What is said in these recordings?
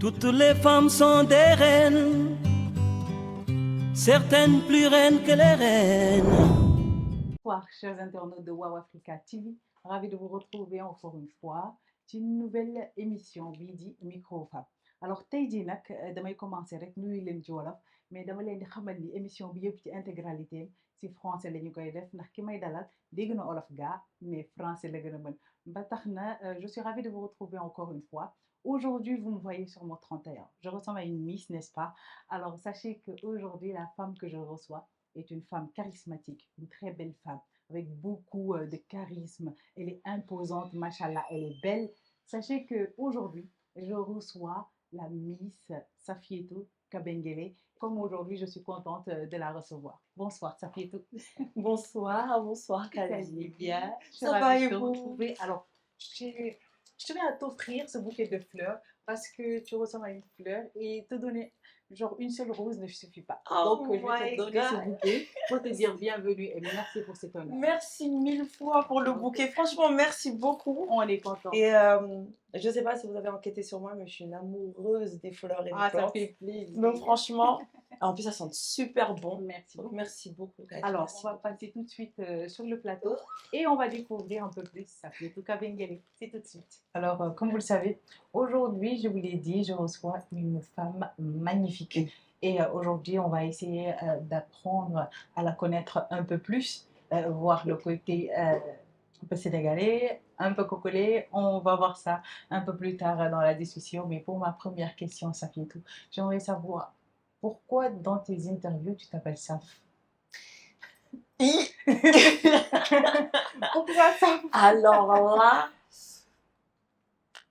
Toutes les femmes sont des reines, certaines plus reines que les reines. Bonsoir, chers internautes de Wow Africa TV. Ravi de vous retrouver encore une fois ci une nouvelle émission bii di micro femme. Alors tey jii nag damay commencer rek nuyu leen ci wolof mais dama leen di xamal ni émission bi yëpp ci intégralité ci français la ñu koy def ndax ki may dalal dégg na olof gaa mais français la gën a mën ba tax na je suis ravie de vous retrouver encore une fois. Aujourd'hui, vous me voyez sur mon 31. Je ressemble à une Miss, n'est-ce pas? Alors, sachez qu'aujourd'hui, la femme que je reçois est une femme charismatique, une très belle femme, avec beaucoup de charisme. Elle est imposante, machallah, elle est belle. Sachez qu'aujourd'hui, je reçois la Miss Safietou Kabengele. Comme aujourd'hui, je suis contente de la recevoir. Bonsoir, Safietou. Bonsoir, Salut, bien. Je suis Ça va ravie et de te vous? retrouver. Alors, je tenais à t'offrir ce bouquet de fleurs parce que tu ressembles à une fleur et te donner, genre, une seule rose ne suffit pas. Oh Donc, je vais my te donner ce God. bouquet pour te dire bienvenue et merci pour cet honneur. Merci mille fois pour le bouquet. Franchement, merci beaucoup. On est content. Et je sais pas si vous avez enquêté sur moi, mais je suis une amoureuse des fleurs et des Ah, ça plantes. fait plaisir. Donc franchement, en plus ça sent super bon. Merci Donc beaucoup. merci beaucoup, guys. Alors, Merci on va beaucoup. passer tout de suite sur le plateau et on va découvrir un peu plus Safietou Kabengele. C'est tout de suite. Alors, comme vous le savez, aujourd'hui, je vous l'ai dit, je reçois une femme magnifique. Et aujourd'hui, on va essayer d'apprendre à la connaître un peu plus, voir le côté un peu sénégalais, un peu cocolé. On va voir ça un peu plus tard dans la discussion. Mais pour ma première question, Safietou, j'aimerais savoir pourquoi dans tes interviews, tu t'appelles Saf? Pourquoi Saf? Alors là,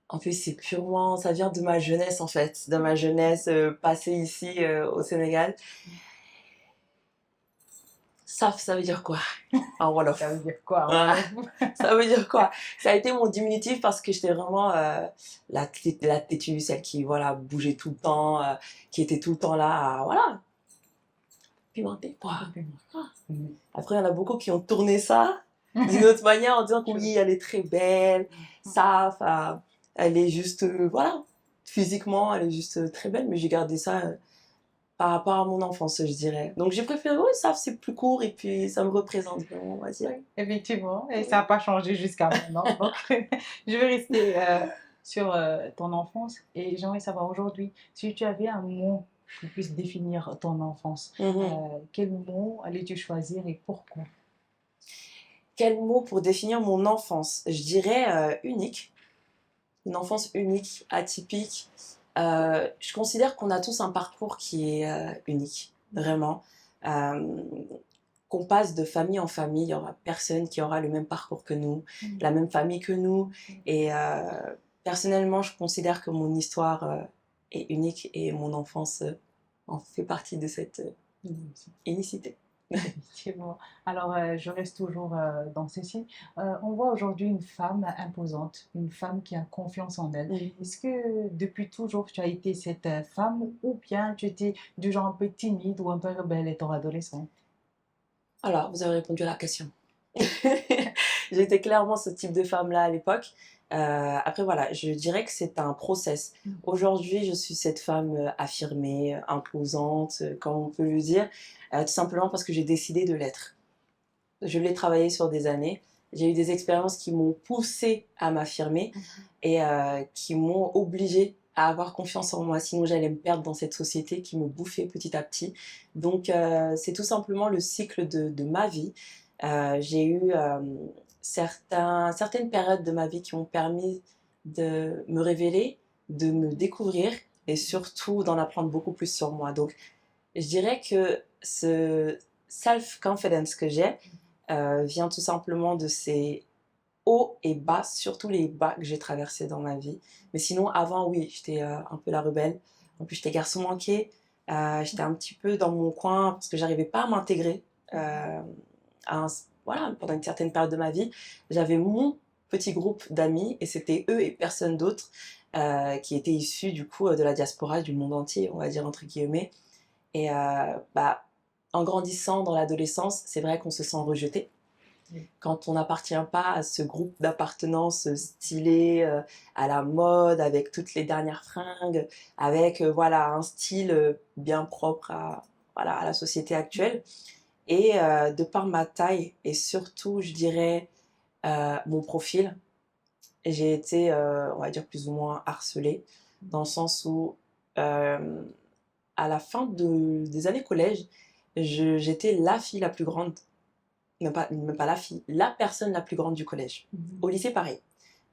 en plus c'est purement, ça vient de ma jeunesse en fait, de ma jeunesse passée ici au Sénégal. Saf, ça veut dire quoi en Wolof? Ça veut dire quoi? Ah, ça veut dire quoi? Ça a été mon diminutif parce que j'étais vraiment la têtue, celle qui voilà, bougeait tout le temps, qui était tout le temps là, voilà, pimentée. Après, il y en a beaucoup qui ont tourné ça d'une autre manière en disant que oui, elle est très belle, Saf, elle est juste, voilà, physiquement, elle est juste très belle, mais j'ai gardé ça par rapport à mon enfance, je dirais. Donc j'ai préféré, oui, Saf, c'est plus court et puis ça me représente vraiment, on va dire. Oui, effectivement, et ça n'a pas changé jusqu'à maintenant. Donc, je vais rester sur ton enfance et j'aimerais savoir aujourd'hui, si tu avais un mot qui puisse définir ton enfance, quel mot allais-tu choisir et pourquoi? Quel mot pour définir mon enfance? Je dirais unique. Une enfance unique, atypique. Je considère qu'on a tous un parcours qui est unique, vraiment. Qu'on passe de famille en famille, il n'y aura personne qui aura le même parcours que nous, la même famille que nous. Et personnellement, je considère que mon histoire est unique et mon enfance en fait partie de cette unicité. Effectivement. Alors, je reste toujours dans ceci. On voit aujourd'hui une femme imposante, une femme qui a confiance en elle. Est-ce que depuis toujours tu as été cette femme ou bien tu étais du genre un peu timide ou un peu rebelle étant adolescente? Alors, vous avez répondu à la question. J'étais clairement ce type de femme-là à l'époque. Après, voilà, je dirais que c'est un process. Aujourd'hui, je suis cette femme affirmée, imposante, comme on peut le dire, tout simplement parce que j'ai décidé de l'être. Je l'ai travaillé sur des années. J'ai eu des expériences qui m'ont poussée à m'affirmer et qui m'ont obligée à avoir confiance en moi. Sinon, j'allais me perdre dans cette société qui me bouffait petit à petit. Donc, c'est tout simplement le cycle de ma vie. J'ai eu certaines périodes de ma vie qui m'ont permis de me révéler, de me découvrir et surtout d'en apprendre beaucoup plus sur moi. Donc, je dirais que ce self-confidence que j'ai vient tout simplement de ces hauts et bas, surtout les bas que j'ai traversés dans ma vie. Mais sinon, avant, oui, j'étais un peu la rebelle. En plus, j'étais garçon manqué. J'étais un petit peu dans mon coin parce que j'arrivais pas à m'intégrer. Voilà, pendant une certaine période de ma vie, j'avais mon petit groupe d'amis et c'était eux et personne d'autre qui étaient issus du coup de la diaspora du monde entier, on va dire entre guillemets. Et en grandissant dans l'adolescence, c'est vrai qu'on se sent rejeté. Oui. Quand on n'appartient pas à ce groupe d'appartenance stylé, à la mode, avec toutes les dernières fringues, avec voilà, un style bien propre à, voilà, à la société actuelle. Et de par ma taille et surtout, je dirais, mon profil, j'ai été, on va dire, plus ou moins harcelée, dans le sens où, euh, à la fin des années collège, j'étais la fille la plus grande, même pas la fille, la personne la plus grande du collège. Au lycée, pareil.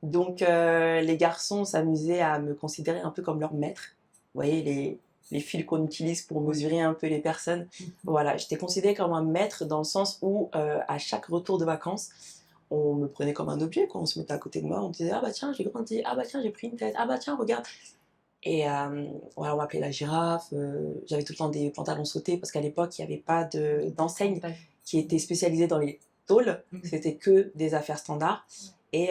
Donc, les garçons s'amusaient à me considérer un peu comme leur maître. Vous voyez, les fils qu'on utilise pour mesurer un peu les personnes. Voilà, j'étais considérée comme un maître dans le sens où, à chaque retour de vacances, on me prenait comme un objet, quoi. On se mettait à côté de moi, on disait, ah bah tiens, j'ai grandi, ah bah tiens, j'ai pris une tête, ah bah tiens, regarde. Et voilà, on m'appelait la girafe. J'avais tout le temps des pantalons sautés parce qu'à l'époque, il n'y avait pas d'enseigne qui était spécialisée dans les tôles. C'était que des affaires standards. Et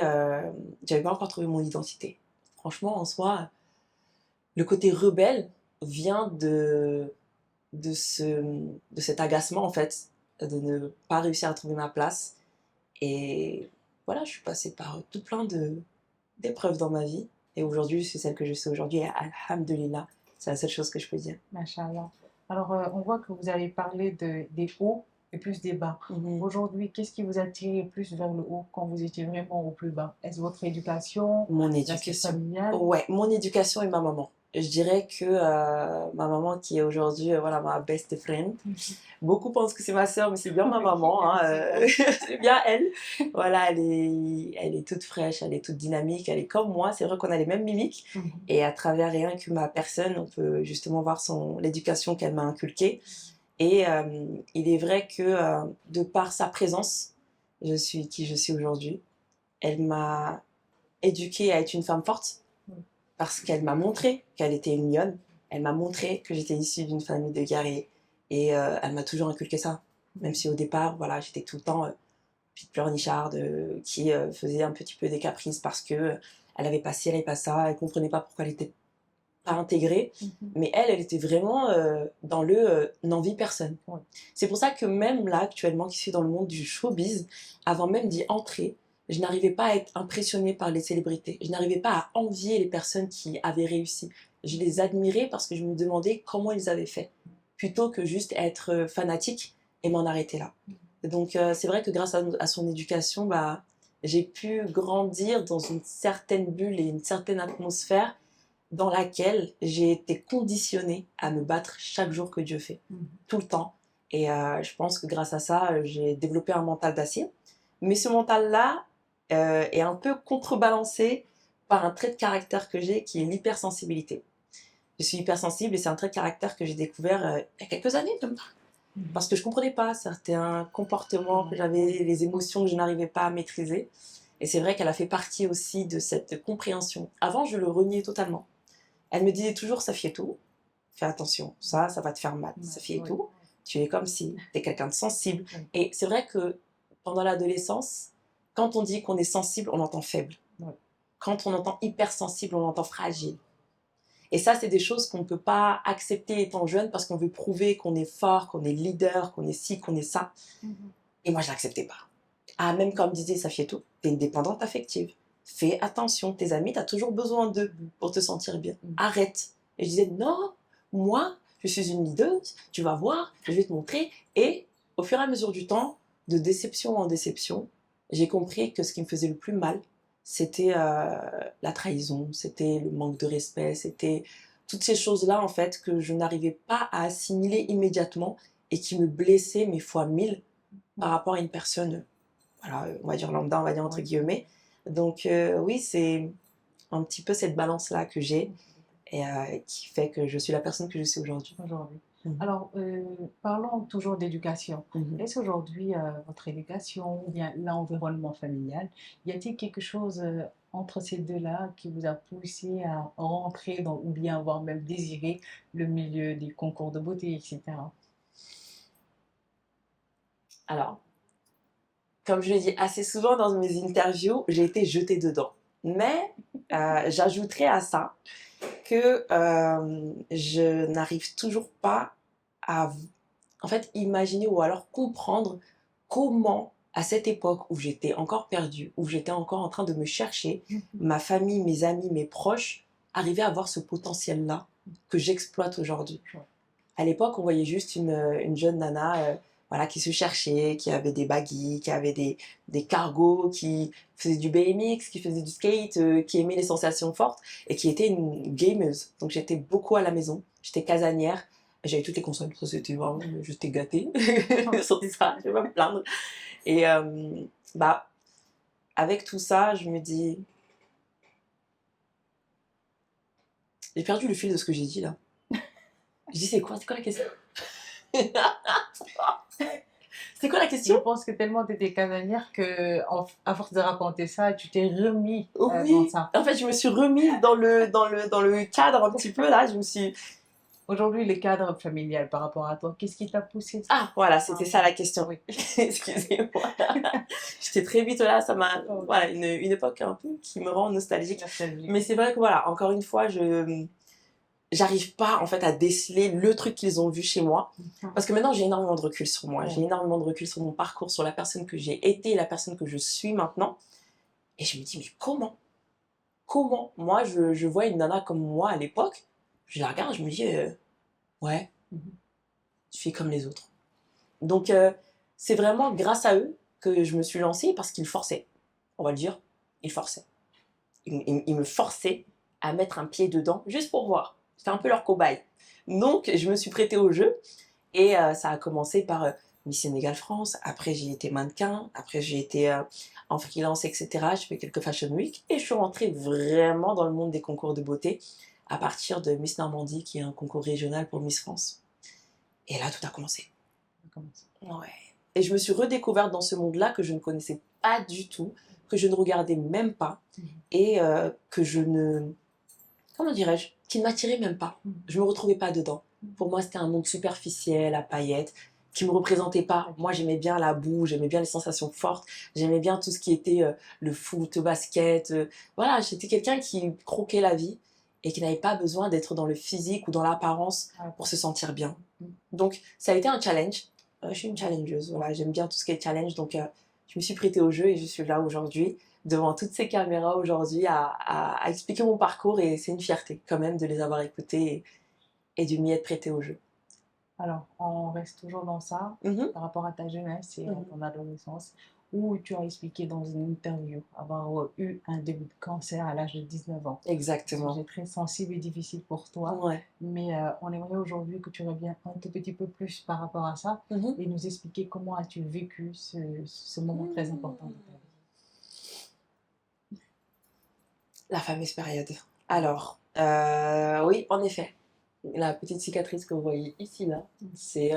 j'avais pas encore trouvé mon identité. Franchement, en soi, le côté rebelle vient de cet agacement, en fait, de ne pas réussir à trouver ma place. Et voilà, je suis passée par tout plein d'épreuves dans ma vie. Et aujourd'hui, je suis celle que je suis aujourd'hui. Et alhamdulillah, c'est la seule chose que je peux dire. Machallah. Alors, on voit que vous avez parlé des hauts et plus des bas. Aujourd'hui, qu'est-ce qui vous a tiré plus vers le haut quand vous étiez vraiment au plus bas? Est-ce votre éducation, Mon l'aspect éducation. familial? Ouais, mon éducation et ma maman. Je dirais que ma maman, qui est aujourd'hui voilà, ma best friend, beaucoup pensent que c'est ma sœur, mais c'est bien ma maman. Hein, c'est bien elle. Voilà, elle est toute fraîche, elle est toute dynamique, elle est comme moi. C'est vrai qu'on a les mêmes mimiques. Et à travers rien que ma personne, on peut justement voir l'éducation qu'elle m'a inculquée. Et il est vrai que de par sa présence, je suis qui je suis aujourd'hui. Elle m'a éduquée à être une femme forte parce qu'elle m'a montré qu'elle était une lionne. Elle m'a montré que j'étais issue d'une famille de guerriers. Et elle m'a toujours inculqué ça. Même si au départ, voilà, j'étais tout le temps petite pleurnicharde qui faisait un petit peu des caprices parce que elle avait pas ci, elle avait pas ça, elle comprenait pas pourquoi elle était pas intégrée. Mais elle était vraiment dans le n'envie personne. C'est pour ça que même là, actuellement, qui suis dans le monde du showbiz, avant même d'y entrer, je n'arrivais pas à être impressionnée par les célébrités. Je n'arrivais pas à envier les personnes qui avaient réussi. Je les admirais parce que je me demandais comment ils avaient fait, plutôt que juste être fanatique et m'en arrêter là. Donc c'est vrai que grâce à son éducation, bah, j'ai pu grandir dans une certaine bulle et une certaine atmosphère dans laquelle j'ai été conditionnée à me battre chaque jour que Dieu fait, tout le temps. Et je pense que grâce à ça, j'ai développé un mental d'acier. Mais ce mental-là est un peu contrebalancé par un trait de caractère que j'ai qui est l'hypersensibilité. Je suis hypersensible et c'est un trait de caractère que j'ai découvert il y a quelques années même. Parce que je ne comprenais pas certains comportements que j'avais, les émotions que je n'arrivais pas à maîtriser. Et c'est vrai qu'elle a fait partie aussi de cette compréhension. Avant, je le reniais totalement. Elle me disait toujours, Safietou, fais attention, ça va te faire mal. Safietou, tu es comme si tu es quelqu'un de sensible. Et c'est vrai que pendant l'adolescence, quand on dit qu'on est sensible, on entend faible. Quand on entend hypersensible, on entend fragile. Et ça, c'est des choses qu'on ne peut pas accepter étant jeune parce qu'on veut prouver qu'on est fort, qu'on est leader, qu'on est ci, qu'on est ça. Et moi, je ne l'acceptais pas. Ah, même comme disait Safietou, tu es une dépendante affective. Fais attention, tes amis, tu as toujours besoin d'eux pour te sentir bien. Arrête. Et je disais, non, moi, je suis une leader, tu vas voir, je vais te montrer. Et au fur et à mesure du temps, de déception en déception, j'ai compris que ce qui me faisait le plus mal, c'était la trahison, c'était le manque de respect, c'était toutes ces choses-là, en fait, que je n'arrivais pas à assimiler immédiatement et qui me blessaient, mais fois 1000, par rapport à une personne, voilà, on va dire lambda, on va dire entre guillemets. Donc oui, c'est un petit peu cette balance-là que j'ai et qui fait que je suis la personne que je suis aujourd'hui. Alors, parlons toujours d'éducation. Est-ce qu'aujourd'hui, votre éducation ou bien l'environnement familial, y a-t-il quelque chose entre ces deux-là qui vous a poussé à rentrer dans, ou bien avoir même désiré le milieu des concours de beauté, etc. Alors, comme je l'ai dit assez souvent dans mes interviews, j'ai été jetée dedans. Mais j'ajouterais à ça que je n'arrive toujours pas à en fait imaginer ou alors comprendre comment à cette époque où j'étais encore perdue, où j'étais encore en train de me chercher, ma famille, mes amis, mes proches arrivaient à voir ce potentiel-là que j'exploite aujourd'hui. Ouais. À l'époque, on voyait juste une jeune nana voilà, qui se cherchait, qui avait des baggies, qui avait des cargos, qui faisait du BMX, qui faisait du skate, qui aimait les sensations fortes et qui était une gameuse. Donc j'étais beaucoup à la maison, j'étais casanière, j'avais toutes les consoles, ça c'était vraiment, j'étais gâtée sur ça, je vais pas me plaindre. Et bah, avec tout ça, je me dis, j'ai perdu le fil de ce que j'ai dit là. Je dis c'est quoi la question? C'est quoi la Je question? pense que tellement tu étais casanière que, à force de raconter ça, tu t'es remis dans Oui, ça. en fait, je me suis remise dans le cadre un petit peu là. Je me suis. Aujourd'hui, le cadre familial par rapport à toi, qu'est-ce qui t'a poussé? Ah, voilà, c'était ça la question. Oui. Excusez-moi. J'étais très vite là, ça m'a. Oh. Voilà, une époque un peu qui me rend nostalgique. Nostalgique. Mais c'est vrai que voilà, encore une fois, j'arrive pas en fait à déceler le truc qu'ils ont vu chez moi. Parce que maintenant, j'ai énormément de recul sur moi. Ouais. J'ai énormément de recul sur mon parcours, sur la personne que j'ai été, la personne que je suis maintenant. Et je me dis, mais comment moi, je vois une nana comme moi à l'époque, je la regarde, je me dis, ouais, tu fais comme les autres. Donc, c'est vraiment grâce à eux que je me suis lancée parce qu'ils forçaient. On va le dire, ils forçaient. Ils me forçaient à mettre un pied dedans juste pour voir. J'étais un peu leur cobaye. Donc, je me suis prêtée au jeu et ça a commencé par Miss Sénégal France. Après, j'ai été mannequin. Après, j'ai été en freelance, etc. J'ai fait quelques Fashion Week et je suis rentrée vraiment dans le monde des concours de beauté à partir de Miss Normandie, qui est un concours régional pour Miss France. Et là, tout a commencé. Ouais. Et je me suis redécouverte dans ce monde-là que je ne connaissais pas du tout, que je ne regardais même pas et que je ne... Comment dirais-je? Qui ne m'attirait même pas. Je ne me retrouvais pas dedans. Pour moi, c'était un monde superficiel, à paillettes, qui ne me représentait pas. Moi, j'aimais bien la boue, j'aimais bien les sensations fortes, j'aimais bien tout ce qui était le foot, le basket. Voilà, j'étais quelqu'un qui croquait la vie et qui n'avait pas besoin d'être dans le physique ou dans l'apparence pour se sentir bien. Donc, ça a été un challenge. Je suis une challengeuse, voilà, j'aime bien tout ce qui est challenge, donc je me suis prêtée au jeu et je suis là aujourd'hui, devant toutes ces caméras aujourd'hui, à expliquer mon parcours et c'est une fierté quand même de les avoir écoutés et de m'y être prêtée au jeu. Alors, on reste toujours dans ça, par rapport à ta jeunesse et à ton adolescence, où tu as expliqué dans une interview avoir eu un début de cancer à l'âge de 19 ans. Exactement. C'est très sensible et difficile pour toi, Ouais. mais on aimerait aujourd'hui que tu reviennes un tout petit peu plus par rapport à ça et nous expliquer comment as-tu vécu ce moment très important de ta vie. La fameuse période. Alors, oui, en effet, la petite cicatrice que vous voyez ici, là, c'est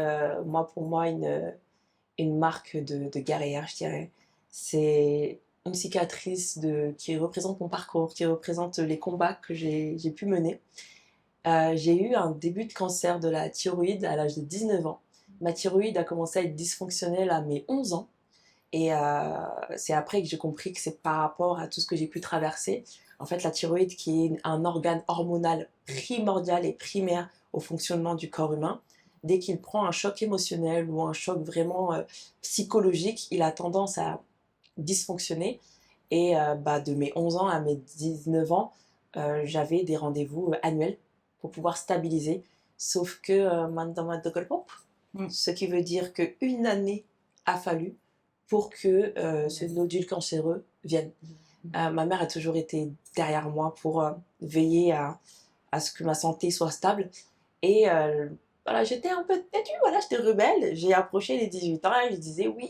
pour moi une marque de guerrière, je dirais. C'est une cicatrice qui représente mon parcours, qui représente les combats que j'ai pu mener. J'ai eu un début de cancer de la thyroïde à l'âge de 19 ans. Ma thyroïde a commencé à être dysfonctionnelle à mes 11 ans. Et c'est après que j'ai compris que c'est par rapport à tout ce que j'ai pu traverser. En fait, la thyroïde, qui est un organe hormonal primordial et primaire au fonctionnement du corps humain, dès qu'il prend un choc émotionnel ou un choc vraiment psychologique, il a tendance à dysfonctionner. Et de mes 11 ans à mes 19 ans, j'avais des rendez-vous annuels pour pouvoir stabiliser. Sauf que, ce qui veut dire qu'une année a fallu pour que ce nodule cancéreux vienne. Ma mère a toujours été derrière moi pour veiller à ce que ma santé soit stable. Et voilà, j'étais un peu têtue, voilà, j'étais rebelle. J'ai approché les 18 ans et je disais oui,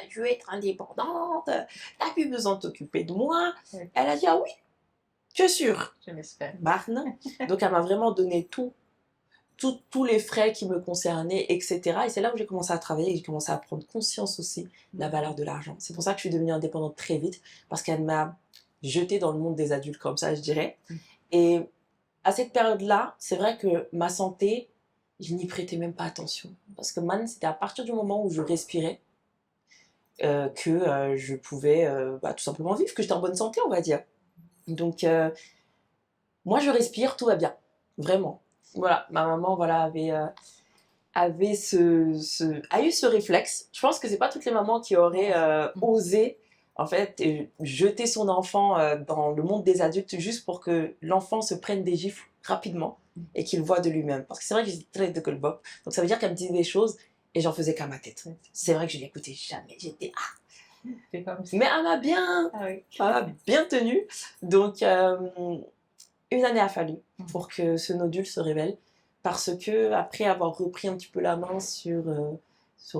je veux être indépendante, t'as plus besoin de t'occuper de moi. Oui. Elle a dit ah oui, tu es sûre? Je l'espère. Bah non. Donc elle m'a vraiment donné tous les frais qui me concernaient, etc. Et c'est là où j'ai commencé à travailler et j'ai commencé à prendre conscience aussi de la valeur de l'argent. C'est pour ça que je suis devenue indépendante très vite, parce qu'elle m'a jetée dans le monde des adultes comme ça, je dirais. Et à cette période-là, c'est vrai que ma santé, je n'y prêtais même pas attention. Parce que c'était à partir du moment où je respirais que je pouvais tout simplement vivre, que j'étais en bonne santé, on va dire. Donc, moi, je respire, tout va bien. Vraiment. Voilà, ma maman avait avait a eu ce réflexe. Je pense que c'est pas toutes les mamans qui auraient osé en fait jeter son enfant dans le monde des adultes juste pour que l'enfant se prenne des gifles rapidement et qu'il voit de lui-même. Parce que c'est vrai que j'étais très de Goldbop, donc ça veut dire qu'elle me disait des choses et j'en faisais qu'à ma tête. C'est vrai que je l'écoutais jamais, j'étais C'est comme ça. mais elle oui. m'a bien tenue. Donc une année a fallu pour que ce nodule se révèle. Parce que, après avoir repris un petit peu la main sur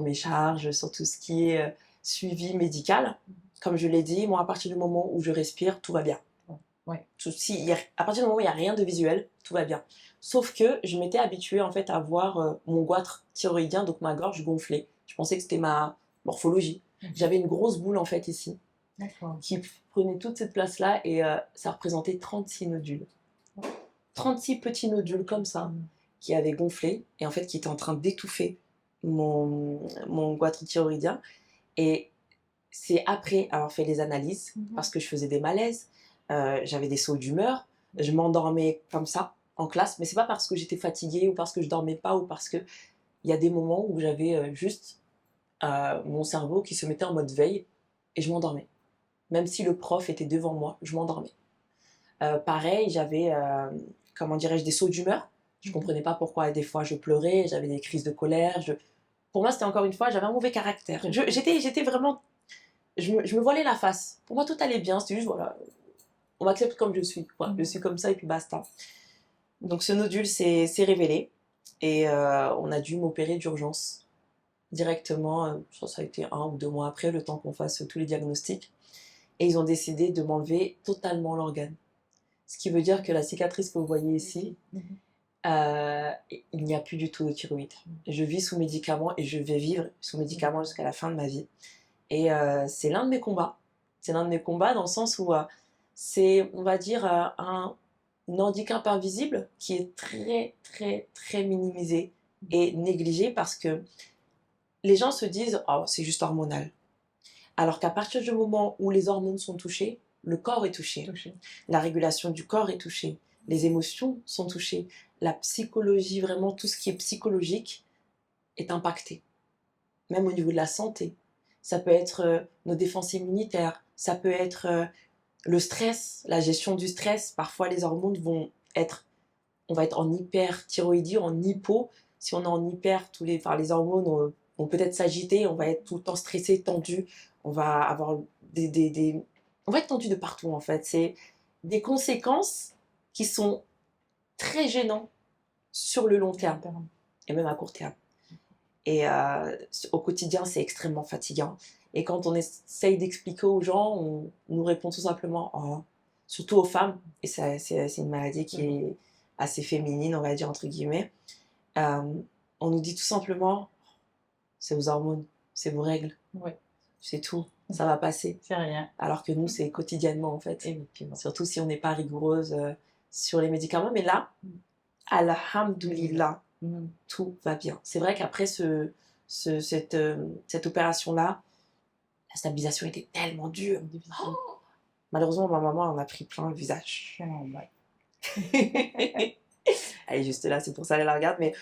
mes charges, sur tout ce qui est suivi médical, comme je l'ai dit, moi, à partir du moment où je respire, tout va bien. Ouais. À partir du moment où il n'y a rien de visuel, tout va bien. Sauf que je m'étais habituée en fait à voir mon goitre thyroïdien, donc ma gorge gonflée. Je pensais que c'était ma morphologie. J'avais une grosse boule en fait ici, qui prenait toute cette place-là et ça représentait 36 nodules. 36 petits nodules comme ça, qui avaient gonflé et en fait qui étaient en train d'étouffer mon goitre thyroïdien. Et c'est après avoir fait les analyses, parce que je faisais des malaises, j'avais des sauts d'humeur, je m'endormais comme ça en classe, mais c'est pas parce que j'étais fatiguée ou parce que je dormais pas ou parce que il y a des moments où j'avais juste mon cerveau qui se mettait en mode veille et je m'endormais. Même si le prof était devant moi, je m'endormais. Pareil, j'avais, comment dirais-je, des sauts d'humeur. Je comprenais pas pourquoi des fois je pleurais, j'avais des crises de colère. Pour moi, c'était encore une fois, j'avais un mauvais caractère. J'étais vraiment... Je me voilais la face. Pour moi, tout allait bien. C'était juste, voilà, on m'accepte comme je suis. Voilà, je suis comme ça et puis basta. Donc ce nodule s'est révélé et on a dû m'opérer d'urgence directement. Ça a été 1 ou 2 mois après, le temps qu'on fasse tous les diagnostics. Et ils ont décidé de m'enlever totalement l'organe. Ce qui veut dire que la cicatrice que vous voyez ici, il n'y a plus du tout de thyroïde. Je vis sous médicaments et je vais vivre sous médicaments jusqu'à la fin de ma vie. Et c'est l'un de mes combats. C'est l'un de mes combats dans le sens où c'est, on va dire, un handicap invisible qui est très, très, très minimisé et négligé parce que les gens se disent « Oh, c'est juste hormonal ». Alors qu'à partir du moment où les hormones sont touchées, le corps est touché. La régulation du corps est touchée. Les émotions sont touchées. La psychologie, vraiment tout ce qui est psychologique est impacté. Même au niveau de la santé. Ça peut être nos défenses immunitaires. Ça peut être le stress, la gestion du stress. Parfois, les hormones vont être... On va être en hyperthyroïdie, en hypo. Si on est en hyper, les hormones vont peut-être s'agiter. On va être tout le temps stressé, tendu. On va avoir on va être tendu de partout en fait. C'est des conséquences qui sont très gênantes sur le long terme et même à court terme. Et au quotidien, c'est extrêmement fatigant. Et quand on essaye d'expliquer aux gens, on nous répond tout simplement, oh, surtout aux femmes, et c'est une maladie qui est assez féminine, on va dire entre guillemets, on nous dit tout simplement, c'est vos hormones, c'est vos règles, c'est tout. Ça va passer. C'est rien. Alors que nous, c'est quotidiennement, en fait. Surtout si on n'est pas rigoureuse sur les médicaments. Mais là, alhamdoulilah, tout va bien. C'est vrai qu'après cette opération-là, la stabilisation était tellement dure. Oh, malheureusement, ma maman en a pris plein le visage. Elle est juste là, c'est pour ça qu'elle la regarde. Mais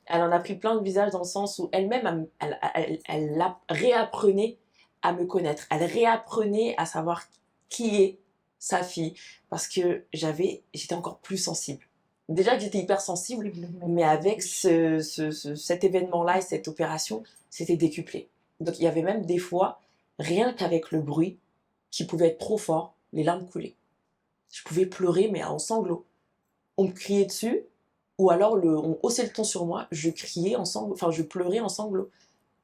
elle en a pris plein le visage dans le sens où elle-même, elle réapprenait à me connaître. Elle réapprenait à savoir qui est sa fille parce que j'étais encore plus sensible. Déjà que j'étais hyper sensible, mais avec cet événement-là et cette opération, c'était décuplé. Donc il y avait même des fois, rien qu'avec le bruit, qui pouvait être trop fort, les larmes coulaient. Je pouvais pleurer, mais en sanglots. On me criait dessus, ou alors on haussait le ton sur moi, je criais en sanglots, enfin je pleurais en sanglots.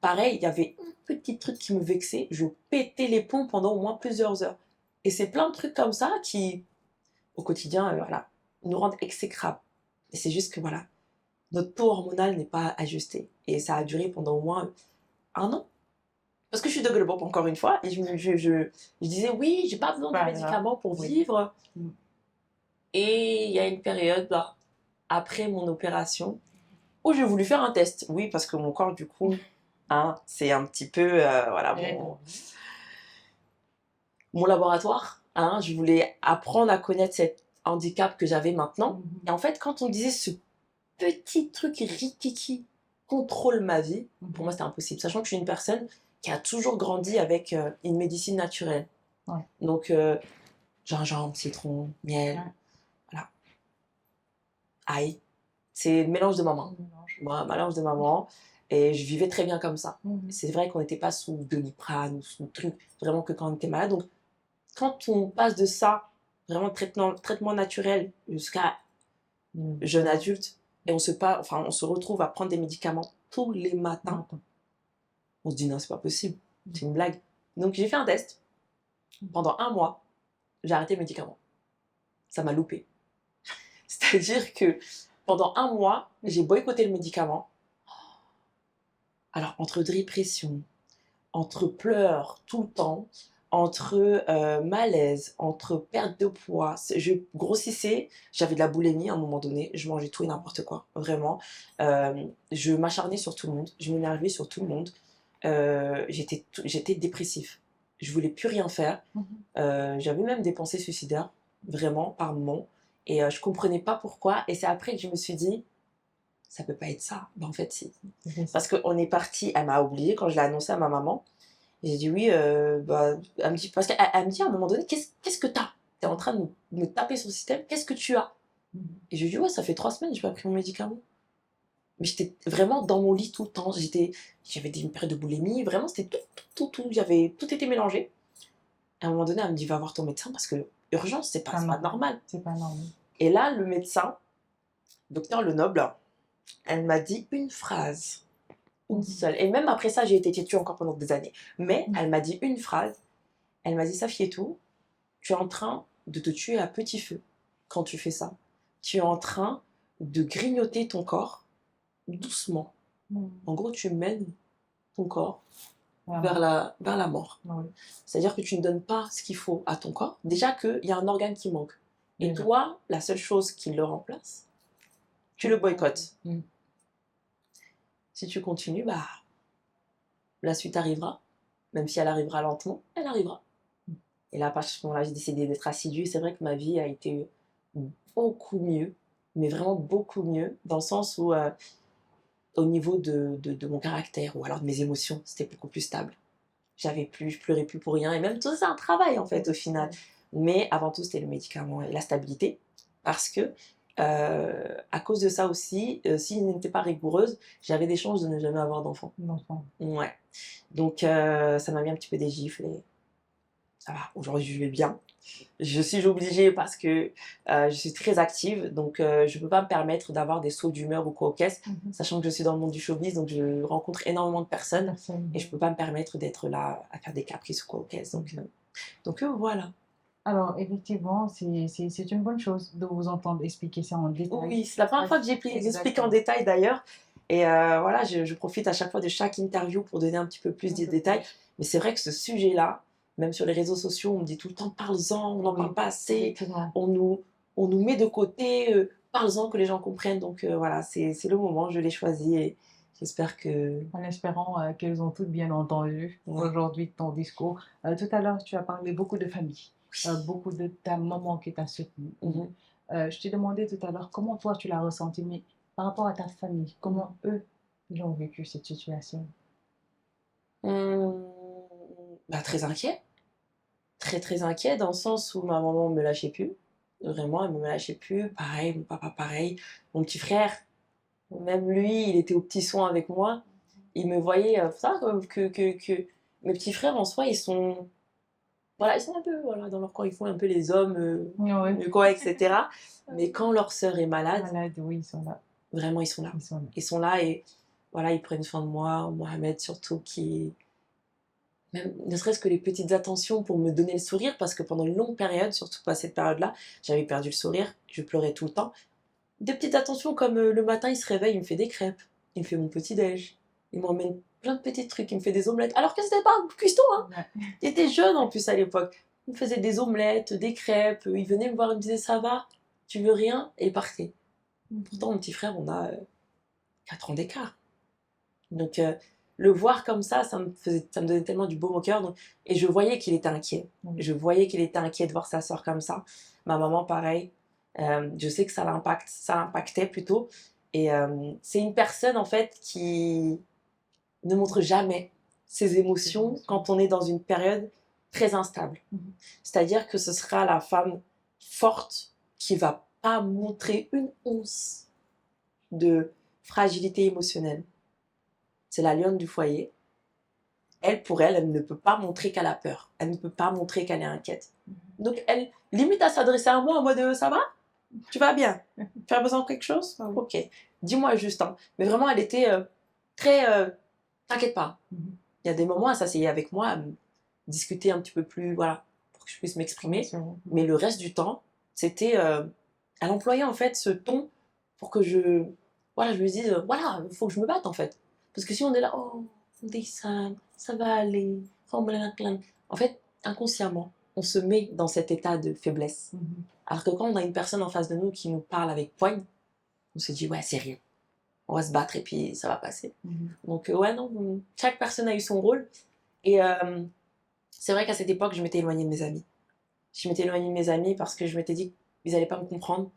Pareil, il y avait un petit truc qui me vexait, je pétais les plombs pendant au moins plusieurs heures. Et c'est plein de trucs comme ça qui, au quotidien, voilà, nous rendent exécrables. Et c'est juste que voilà, notre taux hormonal n'est pas ajusté. Et ça a duré pendant au moins 1 an. Parce que je suis de Goldbop encore une fois, et je disais oui, j'ai pas besoin de médicaments pour vivre. Et il y a une période, là, après mon opération, où j'ai voulu faire un test. Oui, parce que mon corps, du coup... c'est un petit peu voilà, mon laboratoire. Je voulais apprendre à connaître cet handicap que j'avais maintenant. Et en fait, quand on disait ce petit truc rikiki contrôle ma vie, pour moi, c'était impossible. Sachant que je suis une personne qui a toujours grandi avec une médecine naturelle. Ouais. Donc, gingembre, citron, miel, Ouais. voilà. Ail. C'est le mélange de maman. Moi, mélange de maman. Et je vivais très bien comme ça. C'est vrai qu'on n'était pas sous Doliprane ou sous truc, vraiment que quand on était malade. Donc, quand on passe de ça, vraiment traitement naturel, jusqu'à jeune adulte, et on se retrouve à prendre des médicaments tous les matins, on se dit non, c'est pas possible, c'est une blague. Donc, j'ai fait un test. Pendant 1 mois, j'ai arrêté les médicaments. Ça m'a loupé. C'est-à-dire que pendant 1 mois, j'ai boycotté le médicament. Alors, entre dépression, entre pleurs tout le temps, entre malaise, entre perte de poids, je grossissais, j'avais de la boulimie à un moment donné, je mangeais tout et n'importe quoi, vraiment. Je m'acharnais sur tout le monde, je m'énervais sur tout le monde. J'étais dépressif. Je voulais plus rien faire. J'avais même des pensées suicidaires, vraiment, par moments. Et je comprenais pas pourquoi. Et c'est après que je me suis dit, ça peut pas être ça. Ben, en fait, si. Parce qu'on est parti, elle m'a oublié quand je l'ai annoncé à ma maman. J'ai dit oui, bah, parce qu'elle me dit à un moment donné, qu'est-ce que t'as? T'es en train de me taper sur le système, qu'est-ce que tu as? Et je lui dis, ouais, ça fait 3 semaines que j'ai pas pris mon médicament. Mais j'étais vraiment dans mon lit tout le temps. J'avais une période de boulimie, vraiment, c'était tout. Tout était mélangé. À un moment donné, elle me dit, va voir ton médecin parce que urgence, c'est pas normal. C'est pas normal. Et là, le médecin, docteur Lenoble, elle m'a dit une phrase. Une seule. Et même après ça, j'ai été têtue encore pendant des années. Mais elle m'a dit une phrase. Elle m'a dit, Safietou, tu es en train de te tuer à petit feu quand tu fais ça. Tu es en train de grignoter ton corps doucement. En gros, tu mènes ton corps vers la mort. C'est-à-dire que tu ne donnes pas ce qu'il faut à ton corps. Déjà qu'il y a un organe qui manque. Et toi, la seule chose qui le remplace, tu le boycottes. Si tu continues, bah, la suite arrivera. Même si elle arrivera lentement, elle arrivera. Et là, à partir de ce moment-là, j'ai décidé d'être assidue. Et c'est vrai que ma vie a été beaucoup mieux, mais vraiment beaucoup mieux, dans le sens où, au niveau de mon caractère, ou alors de mes émotions, c'était beaucoup plus stable. Je pleurais plus pour rien. Et même tout ça, c'est un travail, en fait, au final. Mais avant tout, c'était le médicament et la stabilité. Parce que, à cause de ça aussi, si je n'étais pas rigoureuse, j'avais des chances de ne jamais avoir d'enfant. Ouais. Donc, ça m'a mis un petit peu des gifles. Et ça va, aujourd'hui, je vais bien. Je suis obligée parce que je suis très active. Donc, je ne peux pas me permettre d'avoir des sauts d'humeur ou quoi au caisse. Sachant que je suis dans le monde du showbiz, donc je rencontre énormément de personnes. Et je ne peux pas me permettre d'être là à faire des caprices ou quoi au caisse. Donc voilà. Alors, effectivement, c'est une bonne chose de vous entendre expliquer ça en détail. Oui, c'est la première fois que j'explique en détail d'ailleurs. Et voilà, je profite à chaque fois de chaque interview pour donner un petit peu plus de détails. Mais c'est vrai que ce sujet-là, même sur les réseaux sociaux, on me dit tout le temps, parle-en, on n'en parle pas assez. On nous met de côté, parle-en que les gens comprennent. Donc voilà, c'est le moment, je l'ai choisi et j'espère que... En espérant qu'elles ont toutes bien entendu aujourd'hui ton discours. Tout à l'heure, tu as parlé beaucoup de famille. Beaucoup de ta maman qui t'a soutenue. Je t'ai demandé tout à l'heure comment toi tu l'as ressenti, mais par rapport à ta famille, comment eux ils ont vécu cette situation? Bah, très inquiet. Très inquiet dans le sens où ma maman me lâchait plus. Vraiment, elle me lâchait plus. Pareil, mon papa pareil. Mon petit frère, même lui, il était aux petits soins avec moi. Il me voyait ça, que mes petits frères en soi, ils sont... Voilà, ils sont un peu dans leur coin, ils font un peu les hommes, du coin, etc. Mais quand leur sœur est malade, oui, ils sont là. Vraiment, ils sont là. Ils sont là et voilà, ils prennent soin de moi. Mohamed surtout, qui... Même, ne serait-ce que les petites attentions pour me donner le sourire, parce que pendant une longue période, surtout pas cette période-là, j'avais perdu le sourire, je pleurais tout le temps. Des petites attentions comme le matin, il se réveille, il me fait des crêpes, il me fait mon petit-déj, il m'emmène plein de petits trucs, il me fait des omelettes, alors que c'était pas un cuistot, hein. Il était jeune en plus à l'époque. Il me faisait des omelettes, des crêpes, il venait me voir, il me disait ça va, tu veux rien, et il partait. Pourtant, mon petit frère, on a 4 ans d'écart. Donc, le voir comme ça me donnait tellement du baume au cœur. Et je voyais qu'il était inquiet. Je voyais qu'il était inquiet de voir sa soeur comme ça. Ma maman, pareil. Je sais que ça l'impactait plutôt. Et c'est une personne, en fait, qui ne montre jamais ses émotions quand on est dans une période très instable. C'est-à-dire que ce sera la femme forte qui va pas montrer une once de fragilité émotionnelle. C'est la lionne du foyer. Elle, pour elle, elle ne peut pas montrer qu'elle a peur. Elle ne peut pas montrer qu'elle est inquiète. Donc, elle limite à s'adresser à moi en mode « ça va ? Tu vas bien ? Tu as besoin de quelque chose ? Ok. Dis-moi juste. » Mais vraiment, elle était très « t'inquiète pas. » Il y a des moments, elle s'asseyait avec moi, à discuter un petit peu plus, voilà, pour que je puisse m'exprimer. Mais le reste du temps, c'était... elle employait en fait ce ton pour que je lui dise « voilà, il faut que je me batte en fait. » Parce que si on est là « oh, descend, ça va aller. » En fait, inconsciemment, on se met dans cet état de faiblesse. Alors que quand on a une personne en face de nous qui nous parle avec poigne, on se dit « ouais, c'est rien. On va se battre et puis ça va passer. » Donc ouais, non, chaque personne a eu son rôle. Et c'est vrai qu'à cette époque, je m'étais éloignée de mes amis. Je m'étais éloignée de mes amis parce que je m'étais dit qu'ils n'allaient pas me comprendre,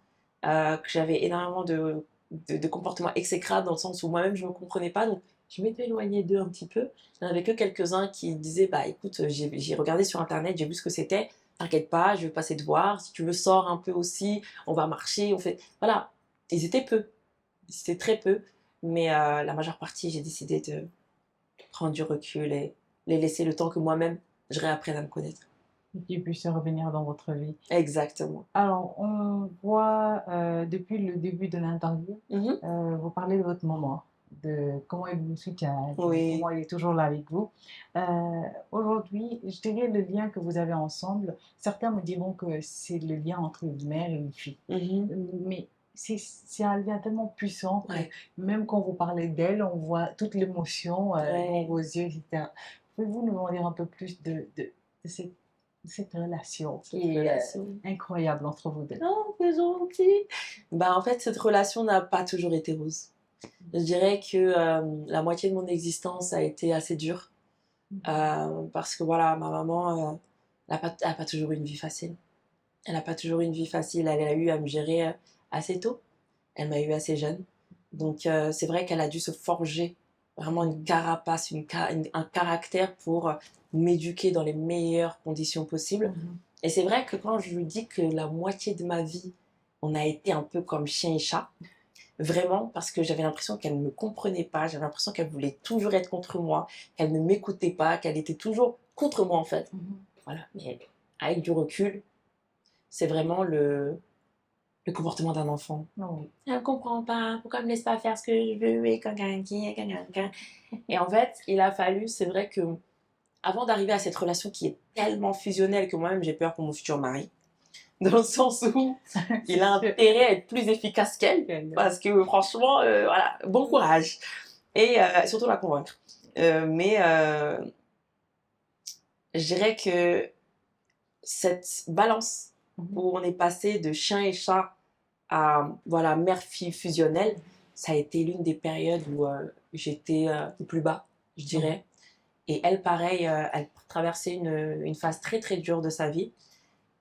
que j'avais énormément de comportements exécrables dans le sens où moi-même, je ne me comprenais pas. Donc, je m'étais éloignée d'eux un petit peu. Il n'y en avait que quelques-uns qui disaient « bah écoute, j'ai regardé sur Internet, j'ai vu ce que c'était. T'inquiète pas, je vais passer te voir. Si tu veux, sors un peu aussi. On va marcher, on fait... » Voilà, ils étaient peu. Ils étaient très peu. Mais la majeure partie, j'ai décidé de prendre du recul et les laisser le temps que moi-même, je réapprenne à me connaître. Et qui puisse revenir dans votre vie. Exactement. Alors, on voit depuis le début de l'interview, vous parlez de votre maman, de comment elle vous soutient, Oui. comment elle est toujours là avec vous. Aujourd'hui, je dirais le lien que vous avez ensemble, certains me diront que c'est le lien entre une mère et une fille. Mais c'est un lien tellement puissant que même quand vous parlez d'elle, on voit toute l'émotion dans vos yeux, etc. Pouvez-vous nous en dire un peu plus de cette relation qui est incroyable entre vous deux? Oh, c'est gentil. Bah, en fait, cette relation n'a pas toujours été rose. Je dirais que la moitié de mon existence a été assez dure. Parce que voilà, ma maman, elle n'a pas toujours eu une vie facile. Elle n'a pas toujours eu une vie facile. Elle a eu à me gérer assez tôt. Elle m'a eu assez jeune. Donc, c'est vrai qu'elle a dû se forger vraiment une carapace, un caractère pour m'éduquer dans les meilleures conditions possibles. Et c'est vrai que quand je lui dis que la moitié de ma vie, on a été un peu comme chien et chat, vraiment, parce que j'avais l'impression qu'elle ne me comprenait pas, j'avais l'impression qu'elle voulait toujours être contre moi, qu'elle ne m'écoutait pas, qu'elle était toujours contre moi en fait. Voilà, mais avec du recul, c'est vraiment le comportement d'un enfant. Elle ne comprend pas, pourquoi elle ne me laisse pas faire ce que je veux, et en fait, il a fallu, c'est vrai que avant d'arriver à cette relation qui est tellement fusionnelle que moi-même j'ai peur pour mon futur mari, dans le sens où il a intérêt à être plus efficace qu'elle, parce que franchement, voilà, bon courage, et surtout la convaincre. Mais je dirais que cette balance où on est passé de chien et chat à voilà, mère-fille fusionnelle, ça a été l'une des périodes où j'étais au plus bas, je dirais. Et elle, pareil, elle traversait une phase très très dure de sa vie.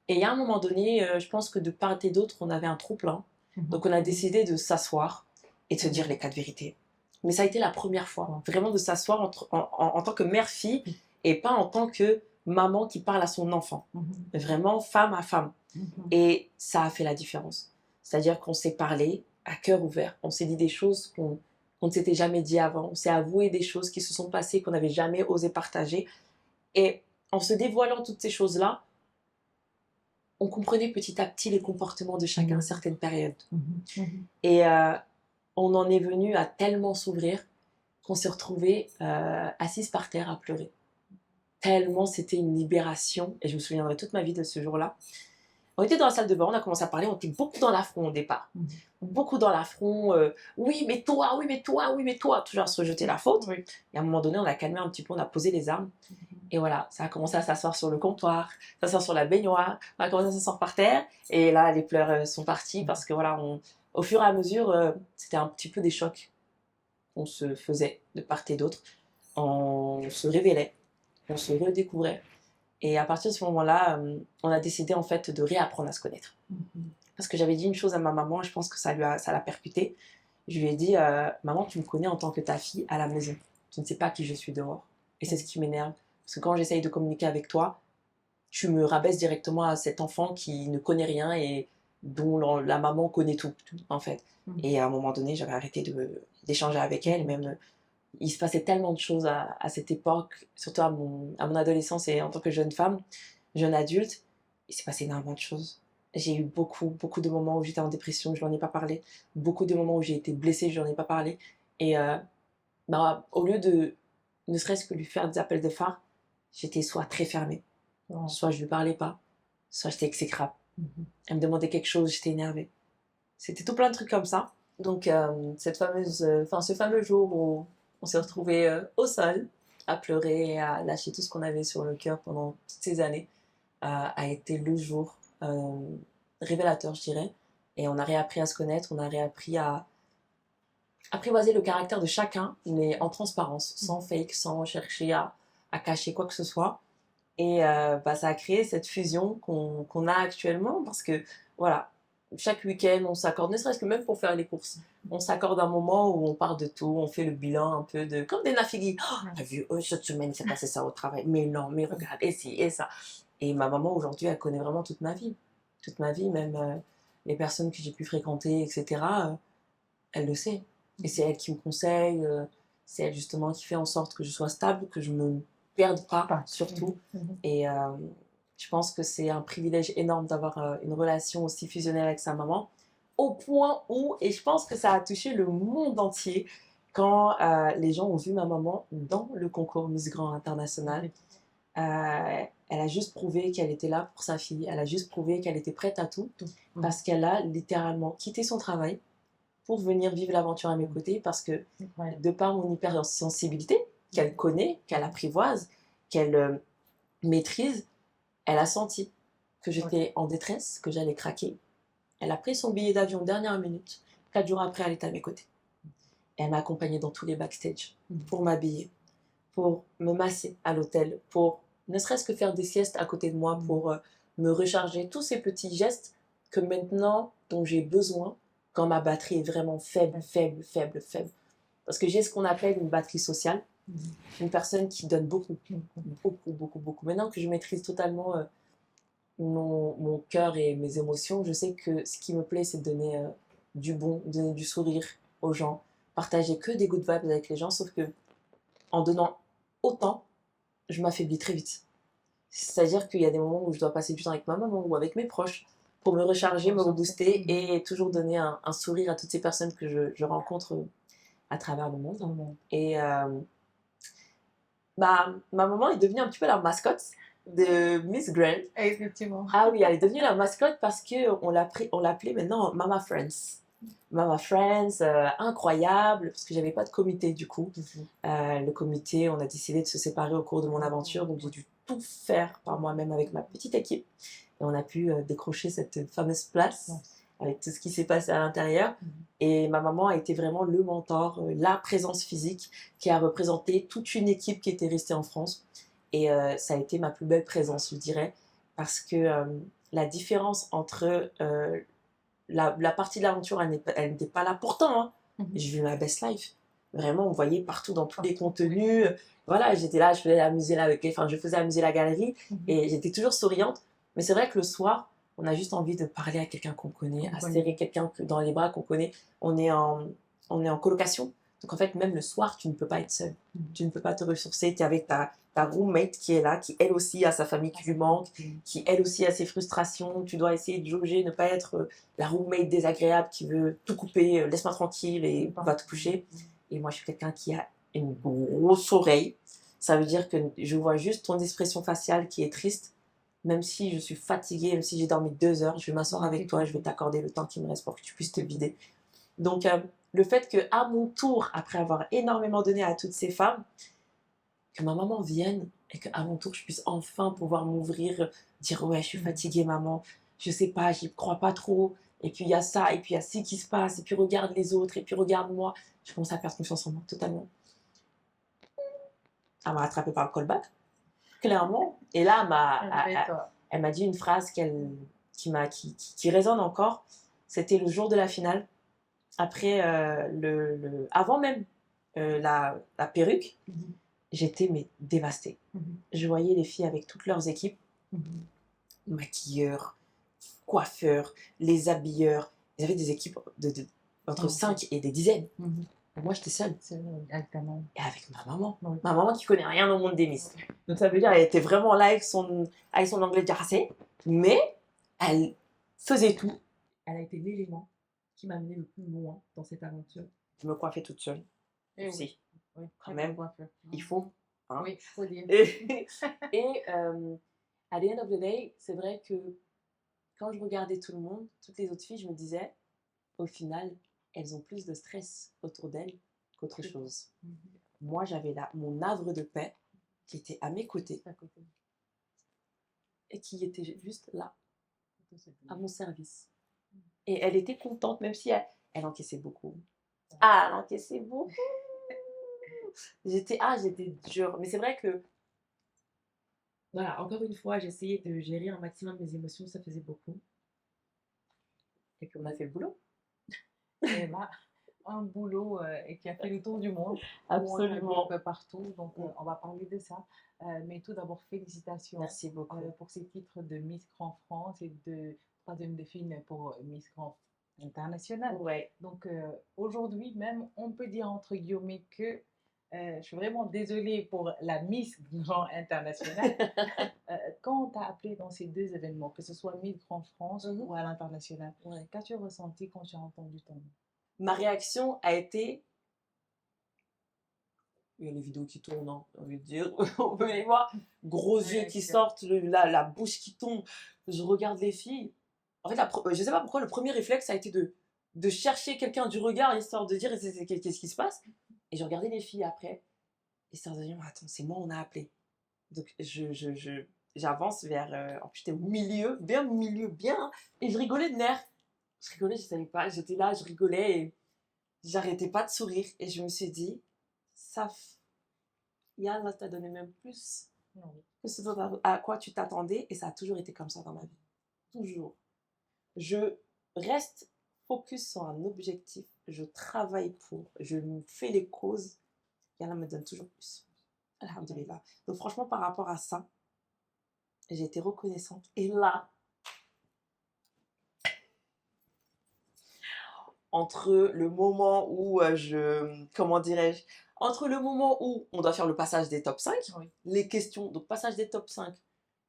Et il y a un moment donné, je pense que de part et d'autre, on avait un trop-plein. Donc on a décidé de s'asseoir et de se dire les quatre vérités. Mais ça a été la première fois, vraiment de s'asseoir en tant que mère-fille et pas en tant que maman qui parle à son enfant. Vraiment femme à femme. Et ça a fait la différence. C'est-à-dire qu'on s'est parlé à cœur ouvert. On s'est dit des choses qu'on ne s'était jamais dit avant. On s'est avoué des choses qui se sont passées qu'on n'avait jamais osé partager. Et en se dévoilant toutes ces choses-là, on comprenait petit à petit les comportements de chacun à certaines périodes. Et on en est venu à tellement s'ouvrir qu'on s'est retrouvés assises par terre à pleurer. Tellement c'était une libération, et je me souviendrai toute ma vie de ce jour-là. On était dans la salle de bain, on a commencé à parler, on était beaucoup dans l'affront au départ. Beaucoup dans l'affront, oui mais toi, oui mais toi, oui mais toi, toujours à se rejeter la faute. Et à un moment donné, on a calmé un petit peu, on a posé les armes. Et voilà, ça a commencé à s'asseoir sur le comptoir, s'asseoir sur la baignoire, on a commencé à s'asseoir par terre. Et là, les pleurs sont partis parce que voilà, au fur et à mesure, c'était un petit peu des chocs qu'on se faisait de part et d'autre. On se révélait, on se redécouvrait. Et à partir de ce moment-là, on a décidé en fait de réapprendre à se connaître. Parce que j'avais dit une chose à ma maman, et je pense que ça l'a percuté. Je lui ai dit, maman, tu me connais en tant que ta fille à la maison. Tu ne sais pas qui je suis dehors. Et c'est ce qui m'énerve. Parce que quand j'essaye de communiquer avec toi, tu me rabaisses directement à cet enfant qui ne connaît rien et dont la maman connaît tout, en fait. Et à un moment donné, j'avais arrêté d'échanger avec elle. Même, il se passait tellement de choses à cette époque, surtout à mon adolescence et en tant que jeune femme, jeune adulte. Il s'est passé énormément de choses. J'ai eu beaucoup de moments où j'étais en dépression, je n'en ai pas parlé. Beaucoup de moments où j'ai été blessée, je n'en ai pas parlé. Et au lieu de ne serait-ce que lui faire des appels de phare, j'étais soit très fermée, soit je lui parlais pas, soit j'étais exécrable. Elle me demandait quelque chose, j'étais énervée. C'était tout plein de trucs comme ça. Donc ce fameux jour où on s'est retrouvés au sol à pleurer et à lâcher tout ce qu'on avait sur le cœur pendant toutes ces années a été le jour révélateur, je dirais. Et on a réappris à se connaître, on a réappris à apprivoiser le caractère de chacun, mais en transparence, sans fake, sans chercher à cacher quoi que ce soit. Et ça a créé cette fusion qu'on a actuellement parce que, voilà, chaque week-end, on s'accorde, ne serait-ce que même pour faire les courses, on s'accorde un moment où on parle de tout, on fait le bilan un peu de... Comme des nafigis. Oh, t'as vu, cette semaine, il s'est passé ça au travail. Mais non, mais regarde, et ci, et ça. Et ma maman, aujourd'hui, elle connaît vraiment toute ma vie. Toute ma vie, même les personnes que j'ai pu fréquenter, etc., elle le sait. Et c'est elle qui me conseille, c'est elle justement qui fait en sorte que je sois stable, que je ne me perde pas, surtout. Et je pense que c'est un privilège énorme d'avoir une relation aussi fusionnelle avec sa maman, au point où, et je pense que ça a touché le monde entier, quand les gens ont vu ma maman dans le concours Miss Grand International. Elle a juste prouvé qu'elle était là pour sa fille, elle a juste prouvé qu'elle était prête à tout, parce qu'elle a littéralement quitté son travail pour venir vivre l'aventure à mes côtés, parce que de par mon hypersensibilité, qu'elle connaît, qu'elle apprivoise, qu'elle maîtrise, elle a senti que j'étais en détresse, que j'allais craquer. Elle a pris son billet d'avion dernière minute. 4 jours après, elle était à mes côtés. Elle m'a accompagnée dans tous les backstage pour m'habiller, pour me masser à l'hôtel, pour ne serait-ce que faire des siestes à côté de moi, pour me recharger. Tous ces petits gestes que maintenant, dont j'ai besoin quand ma batterie est vraiment faible. Parce que j'ai ce qu'on appelle une batterie sociale. Une personne qui donne beaucoup. Maintenant que je maîtrise totalement mon cœur et mes émotions, je sais que ce qui me plaît, c'est de donner du bon, donner du sourire aux gens, partager que des good vibes avec les gens, sauf que en donnant autant, je m'affaiblis très vite. C'est-à-dire qu'il y a des moments où je dois passer du temps avec ma maman ou avec mes proches pour me recharger, me rebooster et toujours donner un sourire à toutes ces personnes que je rencontre à travers le monde. Et ma maman est devenue un petit peu la mascotte de Miss Grand. Effectivement. Ah oui, elle est devenue la mascotte parce qu'on l'appelait maintenant Mama Friends. Mama Friends, incroyable, parce que j'avais pas de comité du coup. Le comité, on a décidé de se séparer au cours de mon aventure, donc j'ai dû tout faire par moi-même avec ma petite équipe. Et on a pu décrocher cette fameuse place avec tout ce qui s'est passé à l'intérieur. Et ma maman a été vraiment le mentor, la présence physique qui a représenté toute une équipe qui était restée en France. Et ça a été ma plus belle présence, je dirais, parce que la différence entre la partie de l'aventure, elle n'était pas là. Pourtant, hein, j'ai vu ma best life. Vraiment, on voyait partout dans tous les contenus. Voilà, j'étais là, je faisais amuser la galerie et j'étais toujours souriante. Mais c'est vrai que le soir, on a juste envie de parler à quelqu'un qu'on connaît, à serrer quelqu'un dans les bras qu'on connaît. On est en colocation. Donc en fait, même le soir, tu ne peux pas être seul. Tu ne peux pas te ressourcer. Tu es avec ta roommate qui est là, qui elle aussi a sa famille qui lui manque, qui elle aussi a ses frustrations. Tu dois essayer de jauger, ne pas être la roommate désagréable qui veut tout couper, laisse-moi tranquille et va te coucher. Et moi, je suis quelqu'un qui a une grosse oreille. Ça veut dire que je vois juste ton expression faciale qui est triste. Même si je suis fatiguée, même si j'ai dormi 2 heures, je vais m'asseoir avec toi, je vais t'accorder le temps qui me reste pour que tu puisses te vider. Donc, le fait qu'à mon tour, après avoir énormément donné à toutes ces femmes, que ma maman vienne et qu'à mon tour, je puisse enfin pouvoir m'ouvrir, dire « Ouais, je suis fatiguée, maman, je sais pas, j'y crois pas trop. Et puis, il y a ça, et puis il y a ci qui se passe, et puis regarde les autres, et puis regarde moi. » Je commence à perdre confiance en moi, totalement. Elle m'a rattrapée par le callback, clairement. Et là, elle m'a dit une phrase qui résonne encore. C'était le jour de la finale. Après, avant même la perruque, j'étais mais dévastée. Je voyais les filles avec toutes leurs équipes, maquilleurs, coiffeurs, les habilleurs. Ils avaient des équipes entre 5 et des dizaines. Moi, j'étais seule. Avec ta maman. Et avec ma maman. Oui. Ma maman qui connaît rien au monde des Miss. Donc ça veut dire qu'elle était vraiment là avec son anglais cassé, mais elle faisait tout. Elle a été l'élément qui m'a amené le plus loin dans cette aventure. Je me coiffais toute seule. Et aussi. Oui, Quand même, il faut. Hein. Oui, il faut dire. Et à the end of the day, c'est vrai que quand je regardais tout le monde, toutes les autres filles, je me disais, au final, elles ont plus de stress autour d'elles qu'autre chose. Moi, j'avais là mon havre de paix qui était à mes côtés et qui était juste là, à mon service. Et elle était contente, même si elle encaissait beaucoup. Ah, elle encaissait beaucoup. J'étais dure. Mais c'est vrai que, voilà, encore une fois, j'essayais de gérer un maximum mes émotions, ça faisait beaucoup. Et puis on a fait le boulot. Et là, un boulot et qui a fait le tour du monde. Absolument. Un peu partout. Donc, on va parler de ça. Mais tout d'abord, félicitations. Merci beaucoup. Pour ces titres de Miss Grand France et de troisième dauphine pour Miss Grand International. Ouais. Donc, aujourd'hui, même, on peut dire entre guillemets que je suis vraiment désolée pour la Miss Grand International. Quand on t'a appelé dans ces deux événements, que ce soit Miss Grand France ou à l'international, qu'as-tu ressenti quand tu as entendu ton nom? Ma réaction a été... Il y a les vidéos qui tournent, hein, j'ai envie de dire. On peut les voir. Gros yeux qui sortent, la bouche qui tombe. Je regarde les filles. En fait, je sais pas pourquoi, le premier réflexe a été de chercher quelqu'un du regard, histoire de dire qu'est-ce qui se passe. Et je regardais les filles après. Histoire de dire, attends, c'est moi, on a appelé. Donc, j'avance vers... en plus, j'étais au milieu, bien au milieu, bien. Hein, et je rigolais de nerfs. Je rigolais, je savais pas. J'étais là, je rigolais et j'arrêtais pas de sourire. Et je me suis dit, ça, Yallah t'a donné même plus que ce à quoi tu t'attendais. Et ça a toujours été comme ça dans ma vie. Toujours. Je reste focus sur un objectif. Je travaille pour. Je me fais les causes. Yallah me donne toujours plus. Alhamdulillah. Donc franchement, par rapport à ça, j'ai été reconnaissante. Et là, entre le moment où comment dirais-je, entre le moment où on doit faire le passage des top 5, les questions, donc passage des top 5,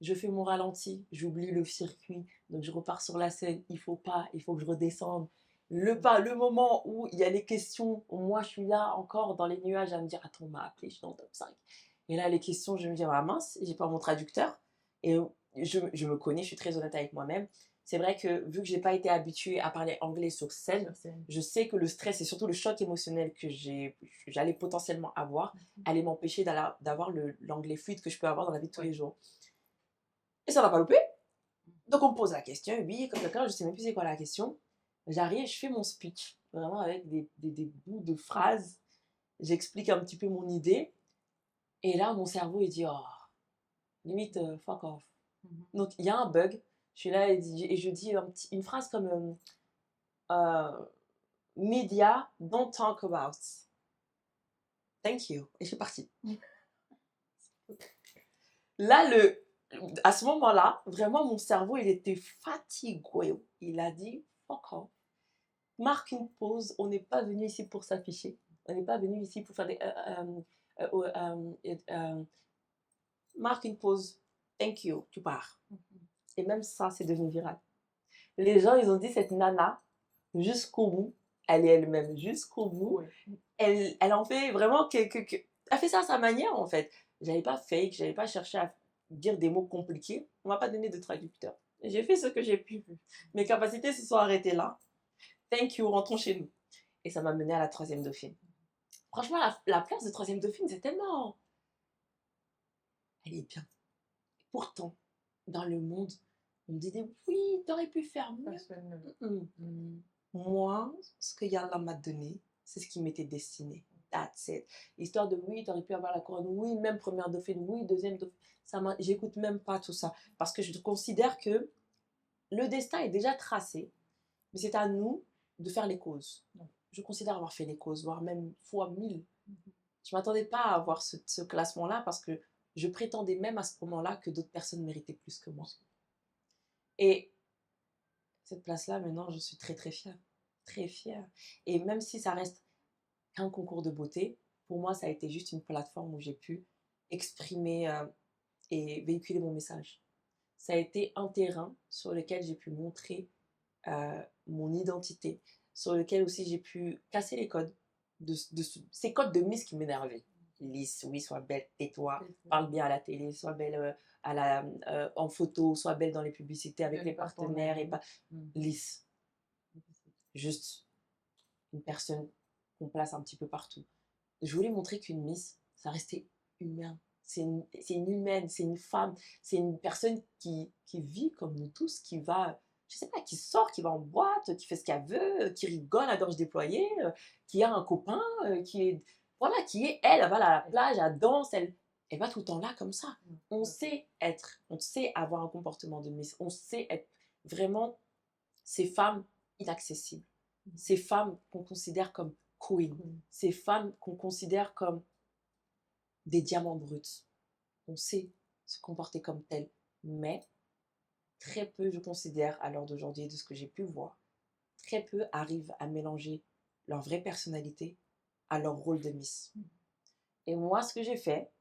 je fais mon ralenti, j'oublie le circuit, donc je repars sur la scène, il faut que je redescende. Le moment où il y a les questions, où moi je suis là encore dans les nuages à me dire, attends, on m'a appelé, je suis dans le top 5. Et là, les questions, je me dis, ah mince, j'ai pas mon traducteur. Et je me connais, je suis très honnête avec moi-même. C'est vrai que vu que j'ai pas été habituée à parler anglais sur scène, je sais que le stress et surtout le choc émotionnel que j'allais potentiellement avoir allait m'empêcher d'avoir l'anglais fluide que je peux avoir dans la vie de tous les jours. Et ça n'a pas loupé. Donc on me pose la question, oui, comme quelqu'un, je sais même plus c'est quoi la question. J'arrive, je fais mon speech, vraiment avec des bouts de phrases. J'explique un petit peu mon idée. Et là, mon cerveau, il dit, oh, limite, fuck off. Donc il y a un bug. Je suis là et je dis une phrase comme Media, don't talk about. Thank you. Et je suis partie. Là, à ce moment-là, vraiment, mon cerveau, il était fatigué. Il a dit, fuck off. Marque une pause. On n'est pas venu ici pour s'afficher. On n'est pas venu ici pour faire des... marque une pause. Thank you. Tu pars. Et même ça, c'est devenu viral. Les gens, ils ont dit, cette nana, jusqu'au bout, elle est elle-même jusqu'au bout. Elle en fait vraiment elle fait ça à sa manière, en fait. J'avais pas fake, j'avais pas cherché à dire des mots compliqués. On m'a pas donné de traducteur. J'ai fait ce que j'ai pu. Mes capacités se sont arrêtées là. Thank you, rentrons chez nous. Et ça m'a mené à la troisième dauphine. Franchement, la place de troisième dauphine, c'est tellement... Elle est bien. Pourtant, dans le monde, on me disait, oui, t'aurais pu faire mieux. Moi, ce que Yallah m'a donné, c'est ce qui m'était destiné. That's it. Histoire de, oui, t'aurais pu avoir la couronne, oui, même première dauphine, oui, deuxième dauphine. J'écoute même pas tout ça. Parce que je considère que le destin est déjà tracé. Mais c'est à nous de faire les causes. Ouais. Je considère avoir fait les causes, voire même fois 1000. Mhm. Je ne m'attendais pas à avoir ce classement-là parce que je prétendais même à ce moment-là que d'autres personnes méritaient plus que moi. Et cette place-là, maintenant, je suis très très fière. Très fière. Et même si ça reste qu'un concours de beauté, pour moi, ça a été juste une plateforme où j'ai pu exprimer et véhiculer mon message. Ça a été un terrain sur lequel j'ai pu montrer mon identité, sur lequel aussi j'ai pu casser les codes, ces codes de Miss qui m'énervaient. Lisse, oui, sois belle, tais-toi, parle bien à la télé, sois belle en photo, sois belle dans les publicités avec les partenaires et pas lisse. Juste une personne qu'on place un petit peu partout. Je voulais montrer qu'une Miss, ça restait humain. C'est une humaine, c'est une femme, c'est une personne qui vit comme nous tous, qui va, je sais pas, qui sort, qui va en boîte, qui fait ce qu'elle veut, qui rigole à gorge déployée, qui a un copain, voilà, qui est elle va à la plage, elle danse, elle va tout le temps là comme ça. On sait on sait avoir un comportement de Miss, on sait être vraiment ces femmes inaccessibles, ces femmes qu'on considère comme queen, ces femmes qu'on considère comme des diamants bruts. On sait se comporter comme tel, mais très peu, je considère, à l'heure d'aujourd'hui, de ce que j'ai pu voir, très peu arrivent à mélanger leur vraie personnalité à leur rôle de Miss. Et moi, ce que j'ai fait,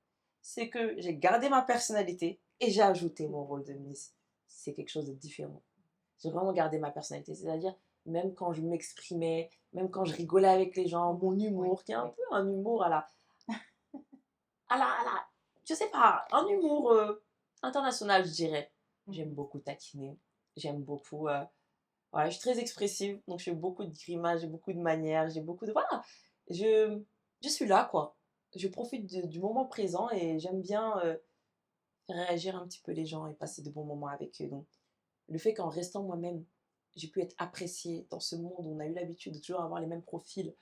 c'est que j'ai gardé ma personnalité et j'ai ajouté mon rôle de Miss. C'est quelque chose de différent. J'ai vraiment gardé ma personnalité, c'est-à-dire même quand je m'exprimais, même quand je rigolais avec les gens, mon humour, qui est un peu un humour je sais pas, un humour international, je dirais. J'aime beaucoup taquiner, j'aime beaucoup, voilà, je suis très expressive, donc je fais beaucoup de grimaces, j'ai beaucoup de manières, j'ai beaucoup de, voilà, je, je suis là, quoi. Je profite du moment présent et j'aime bien faire réagir un petit peu les gens et passer de bons moments avec eux. Donc, le fait qu'en restant moi-même, j'ai pu être appréciée dans ce monde où on a eu l'habitude de toujours avoir les mêmes profils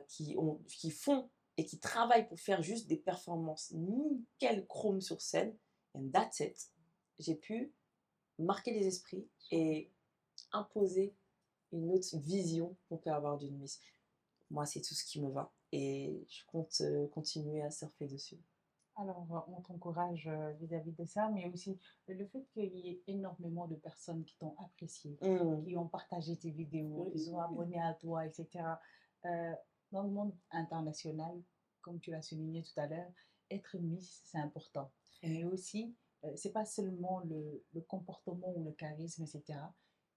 qui font et qui travaillent pour faire juste des performances nickel chrome sur scène, and that's it. J'ai pu marquer les esprits et imposer une autre vision qu'on peut avoir d'une Miss. Moi, c'est tout ce qui me va et je compte continuer à surfer dessus. Alors, on t'encourage vis-à-vis de ça, mais aussi le fait qu'il y ait énormément de personnes qui t'ont apprécié, qui ont partagé tes vidéos, qui sont abonnés à toi, etc. Euh, dans le monde international, comme tu l'as souligné tout à l'heure, être Miss, c'est important. Mais aussi, c'est pas seulement le comportement ou le charisme, etc.,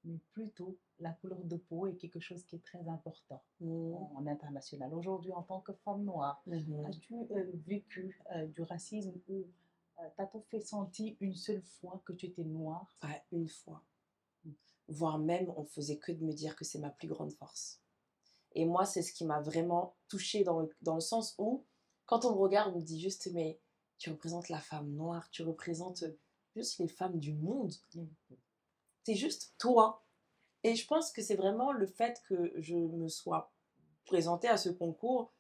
mais plutôt la couleur de peau est quelque chose qui est très important en international. Aujourd'hui, en tant que femme noire, as-tu vécu du racisme ou t'as-tu fait sentir une seule fois que tu étais noire? Ouais, une fois. Voire même, on faisait que de me dire que c'est ma plus grande force. Et moi, c'est ce qui m'a vraiment touchée dans le sens où, quand on me regarde, on me dit juste, mais tu représentes la femme noire, tu représentes juste les femmes du monde. C'est juste toi. Et je pense que c'est vraiment le fait que je me sois présentée à ce concours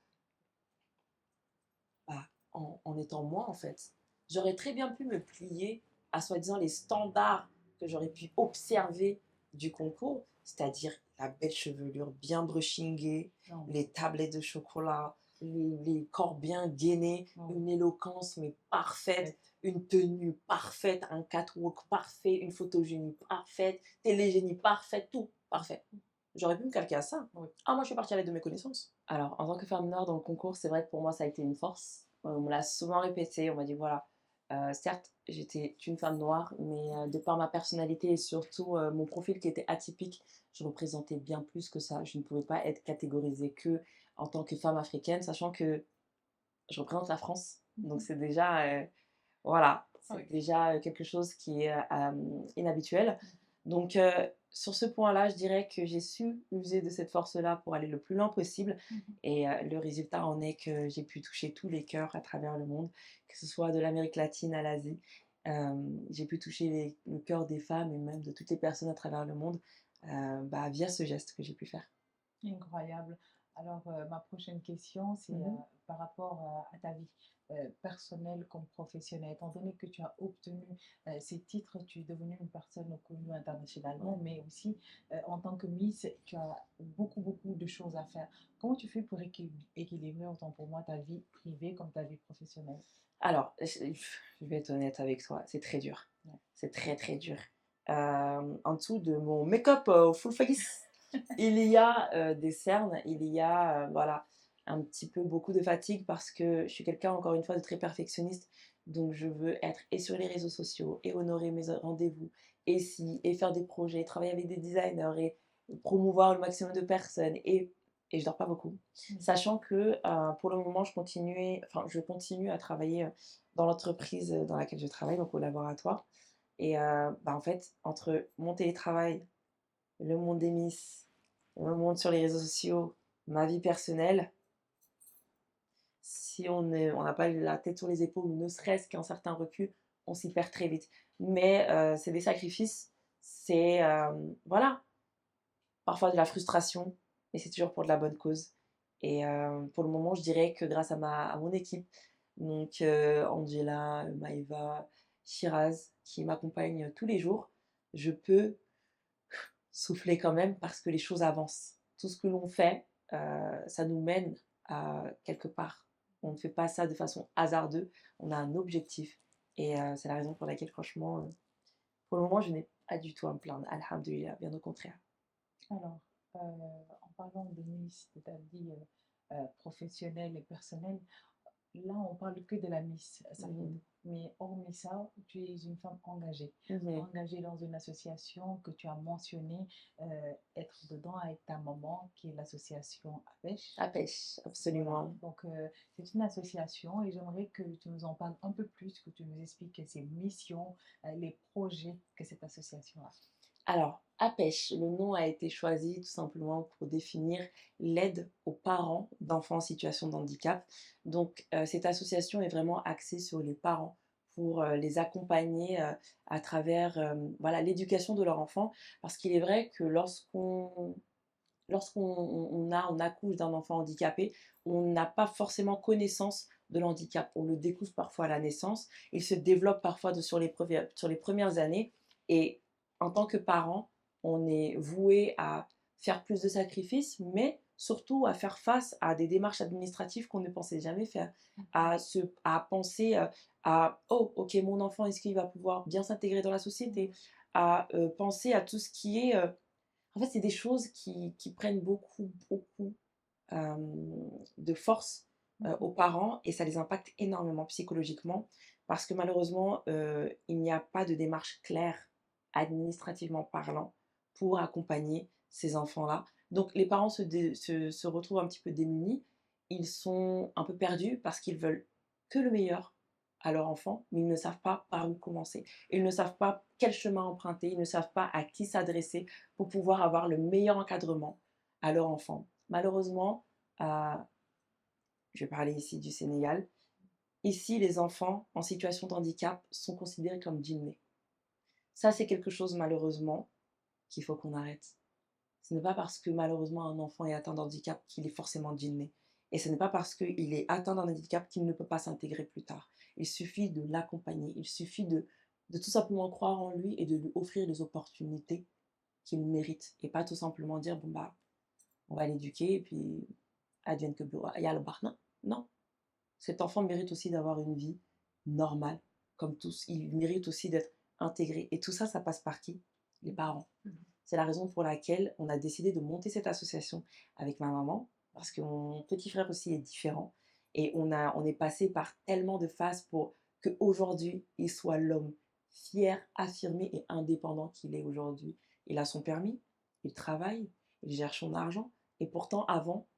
bah, en étant moi, en fait. J'aurais très bien pu me plier à soi-disant les standards que j'aurais pu observer du concours, c'est-à-dire la belle chevelure bien brushingée, les tablettes de chocolat, les corps bien gainés, une éloquence mais parfaite, une tenue parfaite, un catwalk parfait, une photogénie parfaite, télégénie parfaite, tout parfait. J'aurais pu me calquer à ça. Ah, moi, je suis partie à l'aide de mes connaissances. Alors, en tant que femme noire dans le concours, c'est vrai que pour moi, ça a été une force. On me l'a souvent répété, on m'a dit, voilà, certes, j'étais une femme noire, mais de par ma personnalité et surtout mon profil qui était atypique, je représentais bien plus que ça. Je ne pouvais pas être catégorisée que en tant que femme africaine, sachant que je représente la France. Donc, c'est déjà, voilà, c'est déjà quelque chose qui est inhabituel. Donc, sur ce point-là, je dirais que j'ai su user de cette force-là pour aller le plus loin possible. Et le résultat en est que j'ai pu toucher tous les cœurs à travers le monde, que ce soit de l'Amérique latine à l'Asie. J'ai pu toucher le cœur des femmes et même de toutes les personnes à travers le monde via ce geste que j'ai pu faire. Incroyable. Alors, ma prochaine question, c'est Mhm. par rapport à ta vie personnelle comme professionnelle. Étant donné que tu as obtenu ces titres, tu es devenue une personne connue internationalement, Ouais. mais aussi en tant que Miss, tu as beaucoup, beaucoup de choses à faire. Comment tu fais pour équilibrer autant pour moi ta vie privée comme ta vie professionnelle? Alors, je vais être honnête avec toi, c'est très dur. Ouais. C'est très très dur. En dessous de mon make-up full face, il y a des cernes, il y a voilà, un petit peu beaucoup de fatigue parce que je suis quelqu'un, encore une fois, de très perfectionniste. Donc, je veux être et sur les réseaux sociaux et honorer mes rendez-vous et si, et faire des projets, travailler avec des designers et promouvoir le maximum de personnes. Et je dors pas beaucoup. Mhm. Sachant que pour le moment, je continue à travailler dans l'entreprise dans laquelle je travaille, donc au laboratoire. Et bah, en fait, entre mon télétravail, le monde des Miss, le monde sur les réseaux sociaux, ma vie personnelle, si on n'a pas la tête sur les épaules ou ne serait-ce qu'un certain recul, on s'y perd très vite. Mais c'est des sacrifices, c'est voilà, parfois de la frustration, mais c'est toujours pour de la bonne cause. Et pour le moment, je dirais que grâce à mon équipe, donc Angela, Maëva, Shiraz, qui m'accompagnent tous les jours, je peux souffler quand même parce que les choses avancent. Tout ce que l'on fait, ça nous mène à quelque part. On ne fait pas ça de façon hasardeuse, on a un objectif. Et c'est la raison pour laquelle, franchement, pour le moment, je n'ai pas du tout à me plaindre. Alhamdulillah, bien au contraire. Alors, en parlant de Miss, de ta vie professionnelle et personnelle, là, on parle que de la Miss Safid. Mhm. Mais hormis ça, tu es une femme engagée. Mhm. Engagée dans une association que tu as mentionné être dedans avec ta maman, qui est l'association APECH. À pêche, Voilà, absolument. donc c'est une association et j'aimerais que tu nous en parles un peu plus, que tu nous expliques ses missions, les projets que cette association a. Alors, APECH, le nom a été choisi tout simplement pour définir l'aide aux parents d'enfants en situation de handicap. Donc, cette association est vraiment axée sur les parents pour les accompagner à travers voilà, l'éducation de leur enfant. Parce qu'il est vrai que lorsqu'on accouche d'un enfant handicapé, on n'a pas forcément connaissance de l'handicap. On le découvre parfois à la naissance. Il se développe parfois sur les premières années. Et en tant que parent, on est voué à faire plus de sacrifices, mais surtout à faire face à des démarches administratives qu'on ne pensait jamais faire. À penser à, oh, ok, mon enfant, est-ce qu'il va pouvoir bien s'intégrer dans la société? À penser à tout ce qui est en fait, c'est des choses qui prennent beaucoup, beaucoup de force aux parents et ça les impacte énormément psychologiquement parce que malheureusement, il n'y a pas de démarche claire, administrativement parlant, pour accompagner ces enfants-là. Donc les parents se retrouvent un petit peu démunis, ils sont un peu perdus parce qu'ils veulent que le meilleur à leur enfant, mais ils ne savent pas par où commencer. Ils ne savent pas quel chemin emprunter, ils ne savent pas à qui s'adresser pour pouvoir avoir le meilleur encadrement à leur enfant. Malheureusement, euh, je vais parler ici du Sénégal, ici les enfants en situation de handicap sont considérés comme djinns. Ça c'est quelque chose malheureusement qu'il faut qu'on arrête. Ce n'est pas parce que malheureusement un enfant est atteint d'handicap qu'il est forcément djinné. Et ce n'est pas parce qu'il est atteint d'un handicap qu'il ne peut pas s'intégrer plus tard. Il suffit de l'accompagner, il suffit de tout simplement croire en lui et de lui offrir les opportunités qu'il mérite. Et pas tout simplement dire, bon bah, on va l'éduquer et puis advienne que il y a le barna. Non. Cet enfant mérite aussi d'avoir une vie normale, comme tous. Il mérite aussi d'être intégré. Et tout ça, ça passe par qui? Les parents. C'est la raison pour laquelle on a décidé de monter cette association avec ma maman, parce que mon petit frère aussi est différent. Et on est passé par tellement de phases pour qu'aujourd'hui, il soit l'homme fier, affirmé et indépendant qu'il est aujourd'hui. Il a son permis, il travaille, il gère son argent. Et pourtant, avant,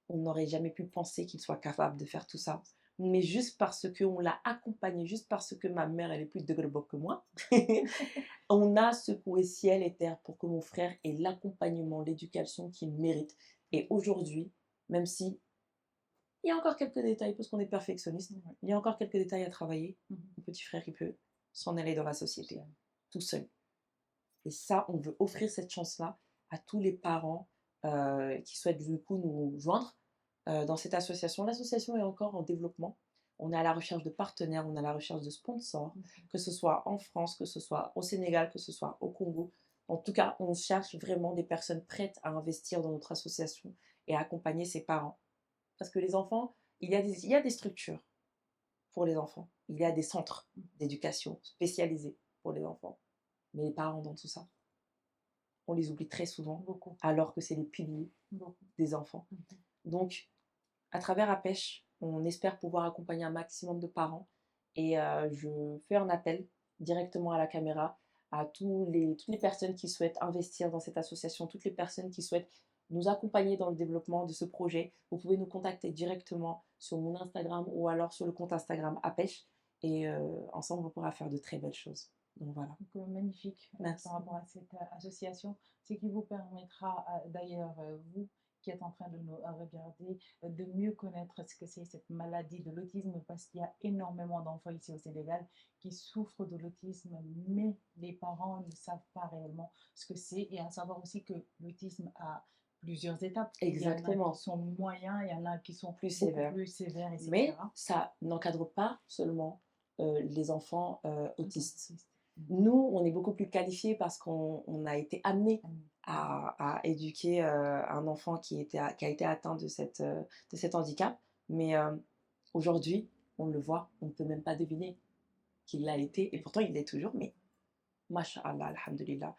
on n'aurait jamais pu penser qu'il soit capable de faire tout ça. Mais juste parce qu'on l'a accompagné, juste parce que ma mère, elle est plus de Greboc que moi, on a secoué ciel et terre pour que mon frère ait l'accompagnement, l'éducation qu'il mérite. Et aujourd'hui, même si il y a encore quelques détails, parce qu'on est perfectionniste, il y a encore quelques détails à travailler, mon petit frère, il peut s'en aller dans la société, tout seul. Et ça, on veut offrir cette chance-là à tous les parents qui souhaitent du coup nous joindre dans cette association. L'association est encore en développement. On est à la recherche de partenaires, on est à la recherche de sponsors, que ce soit en France, que ce soit au Sénégal, que ce soit au Congo. En tout cas, on cherche vraiment des personnes prêtes à investir dans notre association et à accompagner ses parents. Parce que les enfants, il y a des structures pour les enfants. Il y a des centres d'éducation spécialisés pour les enfants. Mais les parents dans tout ça, on les oublie très souvent, Beaucoup. alors que c'est les piliers Beaucoup. des enfants. Donc, à travers APECH, on espère pouvoir accompagner un maximum de parents. Et je fais un appel directement à la caméra à toutes les personnes qui souhaitent investir dans cette association, toutes les personnes qui souhaitent nous accompagner dans le développement de ce projet. Vous pouvez nous contacter directement sur mon Instagram ou alors sur le compte Instagram APECH. Et ensemble, on pourra faire de très belles choses. Donc voilà. Donc, magnifique Merci. par rapport à cette association, ce qui vous permettra d'ailleurs, vous qui êtes en train de nous regarder, de mieux connaître ce que c'est cette maladie de l'autisme, parce qu'il y a énormément d'enfants ici au Sénégal qui souffrent de l'autisme, mais les parents ne savent pas réellement ce que c'est, et à savoir aussi que l'autisme a plusieurs étapes. Exactement. Il y en a qui sont moyens, il y en a qui sont Plus beaucoup sévères. plus sévères, etc. Mais ça n'encadre pas seulement les enfants autistes. Nous, on est beaucoup plus qualifiés parce qu'on a été amenés à éduquer un enfant qui a été atteint de cet handicap. Mais aujourd'hui, on le voit, on ne peut même pas deviner qu'il l'a été. Et pourtant, il l'est toujours. Mais, masha'Allah, alhamdulillah,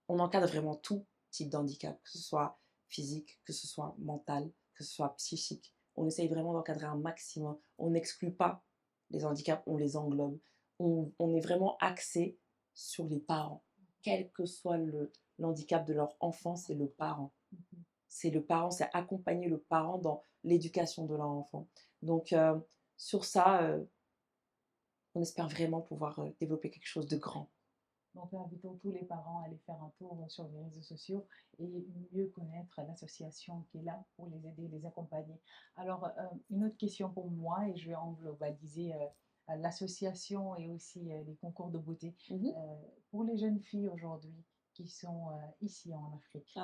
on encadre vraiment tout type d'handicap, que ce soit physique, que ce soit mental, que ce soit psychique. On essaye vraiment d'encadrer un maximum. On n'exclut pas les handicaps, on les englobe. On est vraiment axé sur les parents. Quel que soit l'handicap de leur enfant, c'est le parent. C'est le parent, c'est accompagner le parent dans l'éducation de leur enfant. Donc, sur ça, on espère vraiment pouvoir développer quelque chose de grand. Donc, invitons tous les parents à aller faire un tour sur les réseaux sociaux et mieux connaître l'association qui est là pour les aider, les accompagner. Alors, une autre question pour moi, et je vais englobaliser l'association et aussi les concours de beauté. Pour les jeunes filles aujourd'hui qui sont ici en Afrique,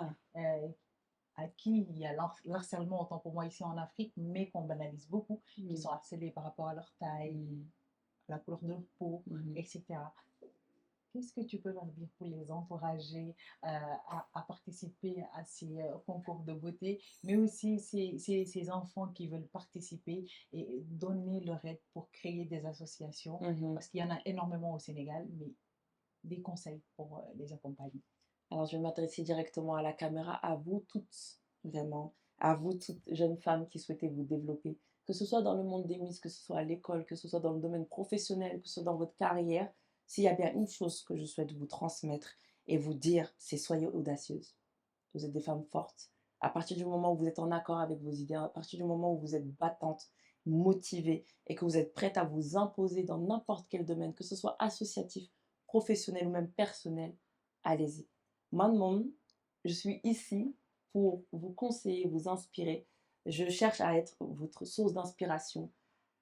à qui il y a l'harcèlement, autant pour moi ici en Afrique, mais qu'on banalise beaucoup, qui sont harcelés par rapport à leur taille, la couleur de leur peau, etc. Qu'est-ce que tu peux leur dire pour les encourager à participer à ces concours de beauté, mais aussi ces enfants qui veulent participer et donner leur aide pour créer des associations, parce qu'il y en a énormément au Sénégal, mais des conseils pour les accompagner. Alors, je vais m'adresser directement à la caméra, à vous toutes, vraiment, à vous toutes jeunes femmes qui souhaitez vous développer, que ce soit dans le monde des Miss, que ce soit à l'école, que ce soit dans le domaine professionnel, que ce soit dans votre carrière. S'il y a bien une chose que je souhaite vous transmettre et vous dire, c'est soyez audacieuses. Vous êtes des femmes fortes. À partir du moment où vous êtes en accord avec vos idées, à partir du moment où vous êtes battante, motivée et que vous êtes prête à vous imposer dans n'importe quel domaine, que ce soit associatif, professionnel ou même personnel, allez-y. Maintenant, je suis ici pour vous conseiller, vous inspirer. Je cherche à être votre source d'inspiration.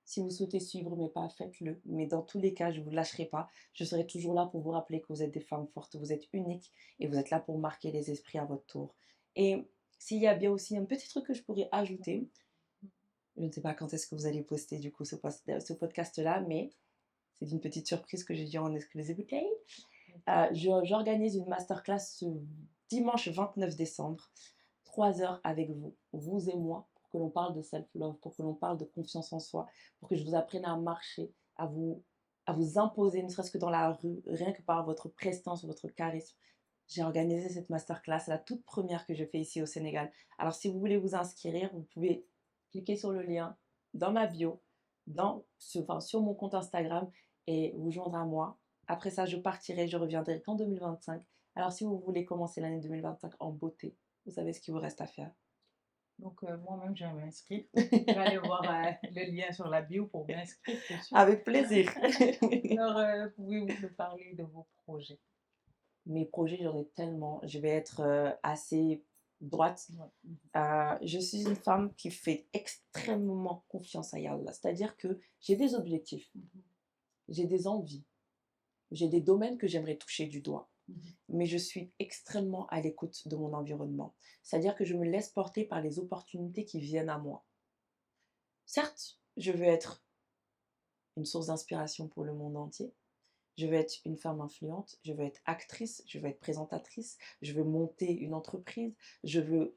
Si vous souhaitez suivre mes pas, faites-le. Mais dans tous les cas, je ne vous lâcherai pas. Je serai toujours là pour vous rappeler que vous êtes des femmes fortes, vous êtes uniques et vous êtes là pour marquer les esprits à votre tour. Et s'il y a bien aussi un petit truc que je pourrais ajouter, je ne sais pas quand est-ce que vous allez poster du coup ce podcast-là, mais c'est une petite surprise que j'ai dit en exclusivité. J'organise une masterclass ce dimanche 29 décembre, 3 heures avec vous, vous et moi, pour que l'on parle de self-love, pour que l'on parle de confiance en soi, pour que je vous apprenne à marcher, à vous imposer, ne serait-ce que dans la rue, rien que par votre prestance, votre charisme. J'ai organisé cette masterclass, la toute première que je fais ici au Sénégal. Alors si vous voulez vous inscrire, vous pouvez cliquer sur le lien dans ma bio, sur mon compte Instagram et vous joindre à moi. Après ça, je partirai, je reviendrai qu'en 2025. Alors si vous voulez commencer l'année 2025 en beauté, vous savez ce qu'il vous reste à faire. Donc moi-même, je vais m'inscrire. Je vais aller voir le lien sur la bio pour m'inscrire tout de suite. Avec plaisir. Alors, pouvez-vous me parler de vos projets? Mes projets, j'en ai tellement. Je vais être assez droite. Je suis une femme qui fait extrêmement confiance à Allah. C'est-à-dire que j'ai des objectifs, j'ai des envies, j'ai des domaines que j'aimerais toucher du doigt. mais je suis extrêmement à l'écoute de mon environnement. C'est-à-dire que je me laisse porter par les opportunités qui viennent à moi. Certes, je veux être une source d'inspiration pour le monde entier. Je veux être une femme influente, je veux être actrice, je veux être présentatrice, je veux monter une entreprise, je veux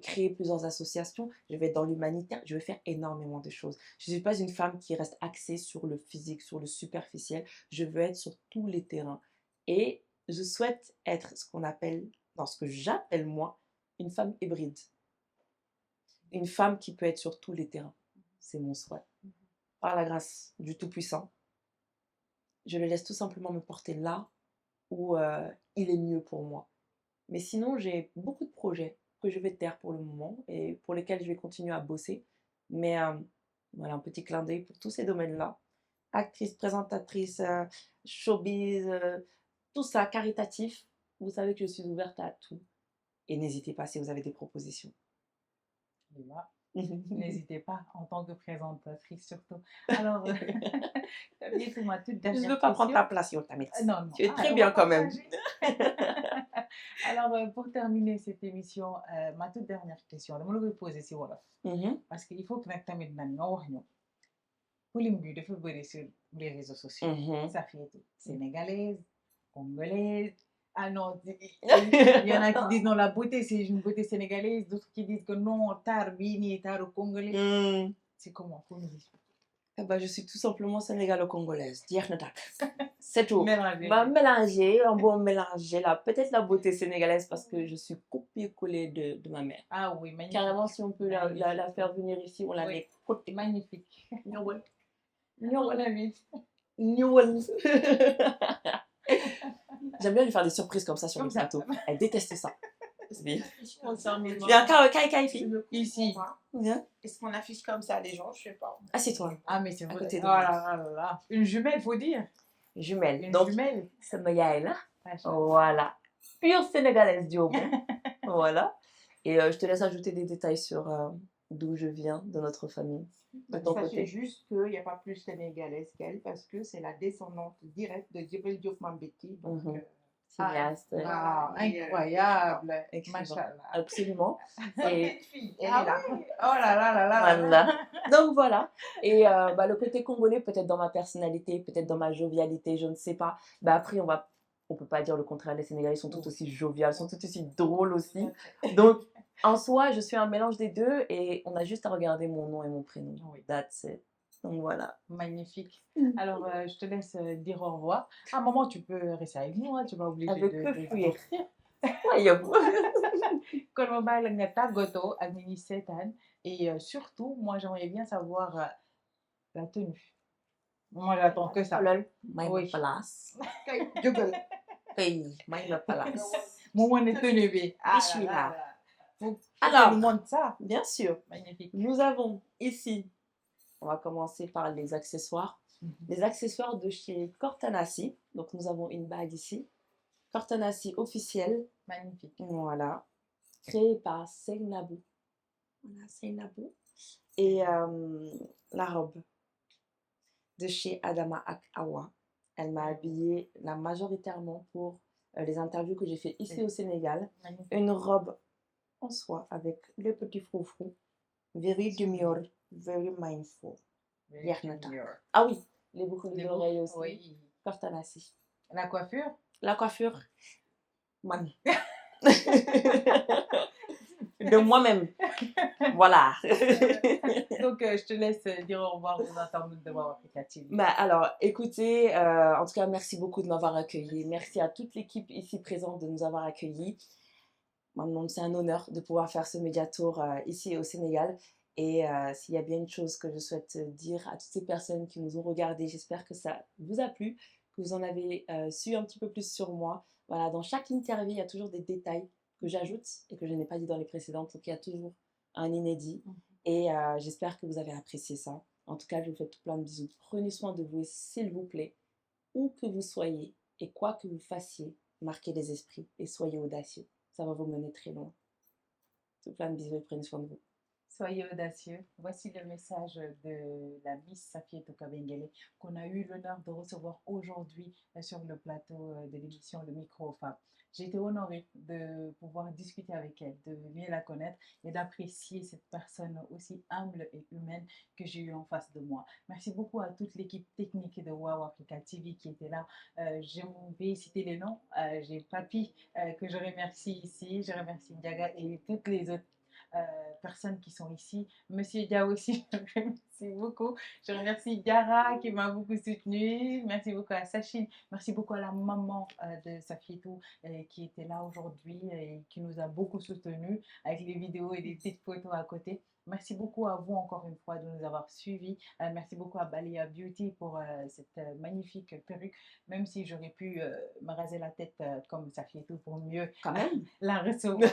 créer plusieurs associations, je veux être dans l'humanitaire, je veux faire énormément de choses. Je ne suis pas une femme qui reste axée sur le physique, sur le superficiel, je veux être sur tous les terrains. Et je souhaite être ce qu'on appelle, dans ce que j'appelle moi, une femme hybride. Une femme qui peut être sur tous les terrains. C'est mon souhait. Par la grâce du Tout-Puissant, je le laisse tout simplement me porter là où il est mieux pour moi. Mais sinon, j'ai beaucoup de projets que je vais taire pour le moment et pour lesquels je vais continuer à bosser. Mais voilà, un petit clin d'œil pour tous ces domaines-là. Actrice, présentatrice, showbiz, tout ça, caritatif. Vous savez que je suis ouverte à tout. Et n'hésitez pas si vous avez des propositions. Et là, n'hésitez pas, en tant que présentatrice surtout. Alors, Tamit, ma toute Je dernière ne veux pas prendre ta question. place, yo, Tamit. Non, non. Tu es très on bien va quand même. partager. Alors, pour terminer cette émission, ma toute dernière question, dama la koy poser si wolof. Parce qu'il faut que nag tamit nag nga wax ñu polémique bi dafa bëri sur les réseaux sociaux. Ça fait tout. Sénégalaise, congolaise. Ah non, il y en a qui disent non, la beauté c'est une beauté sénégalaise, d'autres qui disent que non, tar bini, tar congolais. C'est comment? Faut nous expliquer. Eh ben, je suis tout simplement sénégalo-congolaise. Jeex na tàkk. C'est tout. Mélanger. Bah, mélanger, un bon mélanger là. Peut-être la beauté sénégalaise parce que je suis copiée-collée de ma mère. Ah oui, magnifique. Carrément, si on peut la faire venir ici, on la Oui. met côté. Magnifique. Ñëwal. On l'a vu. Ñëwal. J'aime bien lui faire des surprises comme ça sur Comme le ça. plateau. Elle déteste ça. Viens, Bien, Kai, fille. Ici. Viens. est-ce qu'on affiche comme ça les gens? Je sais pas. Assieds-toi. Ah, mais c'est À vrai. côté Oh de là moi. là là là. Une jumelle, faut dire. Jumelle. Une Donc, jumelle. sama yaay la. Machallah. Voilà. Pure sénégalaise, Diogo. Voilà. Et je te laisse ajouter des détails sur d'où je viens, de notre famille. De ton Sachez côté. juste qu'il n'y a pas plus sénégalaise qu'elle parce que c'est la descendante directe de Djibril Diop Mambéty. Donc, Cinéaste. Ah, Et, incroyable. Écrivain. Machallah. Absolument. sa Et petite fille, elle Ah est là. oui. Oh là là là là. voilà. Donc voilà. Et le côté congolais, peut-être dans ma personnalité, peut-être dans ma jovialité, je ne sais pas. Bah après, on peut pas dire le contraire. Les Sénégalais sont tout aussi joviales, sont tout aussi drôles aussi. Donc en soi, je suis un mélange des deux et on a juste à regarder mon nom et mon prénom. Oui. That's it. Donc voilà. Magnifique. Alors, je te laisse dire au revoir. À un moment, tu peux rester avec nous, hein, tu vas obliger Avec de peu fuir. partir. Voyons. Kon ma bàyyi la nga tàggatoo ak ñi ñuy seetaan et surtout, moi, j'aimerais bien savoir la tenue. Moi, j'attends que ça. Xoolal may ma Oui. place. Kay jógal. Kay may ma place. Mu wane tenue bi. Ah suis là là. là. Faut Alors. que nous montre ça. Bien sûr. Magnifique. Nous avons ici, on va commencer par les accessoires. Les accessoires de chez Cortanassi. Donc nous avons une bague ici. Cortanassi officielle. Magnifique. Voilà. Créée par Seynabou. Voilà, Seynabou. Et la robe de chez Adama Awa. Elle m'a habillée là majoritairement pour les interviews que j'ai fait ici au Sénégal. Magnifique. Une robe en soie avec les petits froufrous. Very demure, very mindful. Jeex na tàkk. Ah oui, les boucles Les d'oreilles boucles, aussi. oui. Cortanassi. La coiffure. La coiffure, man. De moi-même. Voilà. Donc, je te laisse dire au revoir aux internautes de Wow Africa TV. Bah, alors, écoutez, en tout cas, merci beaucoup de m'avoir accueilli. Merci à toute l'équipe ici présente de nous avoir accueillis. Maintenant, c'est un honneur de pouvoir faire ce médiatour ici au Sénégal. Et s'il y a bien une chose que je souhaite dire à toutes ces personnes qui nous ont regardés, j'espère que ça vous a plu, que vous en avez su un petit peu plus sur moi. Voilà, dans chaque interview, il y a toujours des détails que j'ajoute et que je n'ai pas dit dans les précédentes. Donc, il y a toujours un inédit. Et j'espère que vous avez apprécié ça. En tout cas, je vous fais tout plein de bisous. Prenez soin de vous, s'il vous plaît, où que vous soyez et quoi que vous fassiez, marquez les esprits et soyez audacieux. Ça va vous mener très loin. Tout plein de bisous et prenez soin de vous. Soyez audacieux. Voici le message de la Miss Safietou Kabengele qu'on a eu l'honneur de recevoir aujourd'hui sur le plateau de l'émission Le Micro aux Femmes. J'ai été honorée de pouvoir discuter avec elle, de mieux la connaître et d'apprécier cette personne aussi humble et humaine que j'ai eue en face de moi. Merci beaucoup à toute l'équipe technique de Wow Africa TV qui était là. Je vais citer les noms. J'ai Papi que je remercie ici, je remercie Diaga et toutes les autres personnes qui sont ici. Monsieur Dia aussi, je remercie beaucoup. Je remercie Yara qui m'a beaucoup soutenue. Merci beaucoup à Sachine. Merci beaucoup à la maman de Safietou qui était là aujourd'hui et qui nous a beaucoup soutenus avec les vidéos et les petites photos à côté. Merci beaucoup à vous encore une fois de nous avoir suivis. Merci beaucoup à Balia Beauty pour cette magnifique perruque, même si j'aurais pu me raser la tête comme Safietou pour mieux Quand même. la recevoir.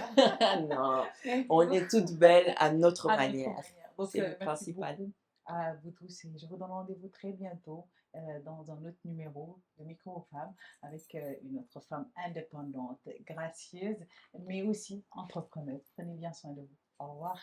Non, on est toutes belles à notre À notre manière. manière. Donc, C'est le merci principal. beaucoup à vous tous et je vous donne rendez-vous très bientôt dans un autre numéro de Micro aux femmes avec une autre femme indépendante, gracieuse, mais aussi entrepreneuse. Prenez bien soin de vous. Au revoir.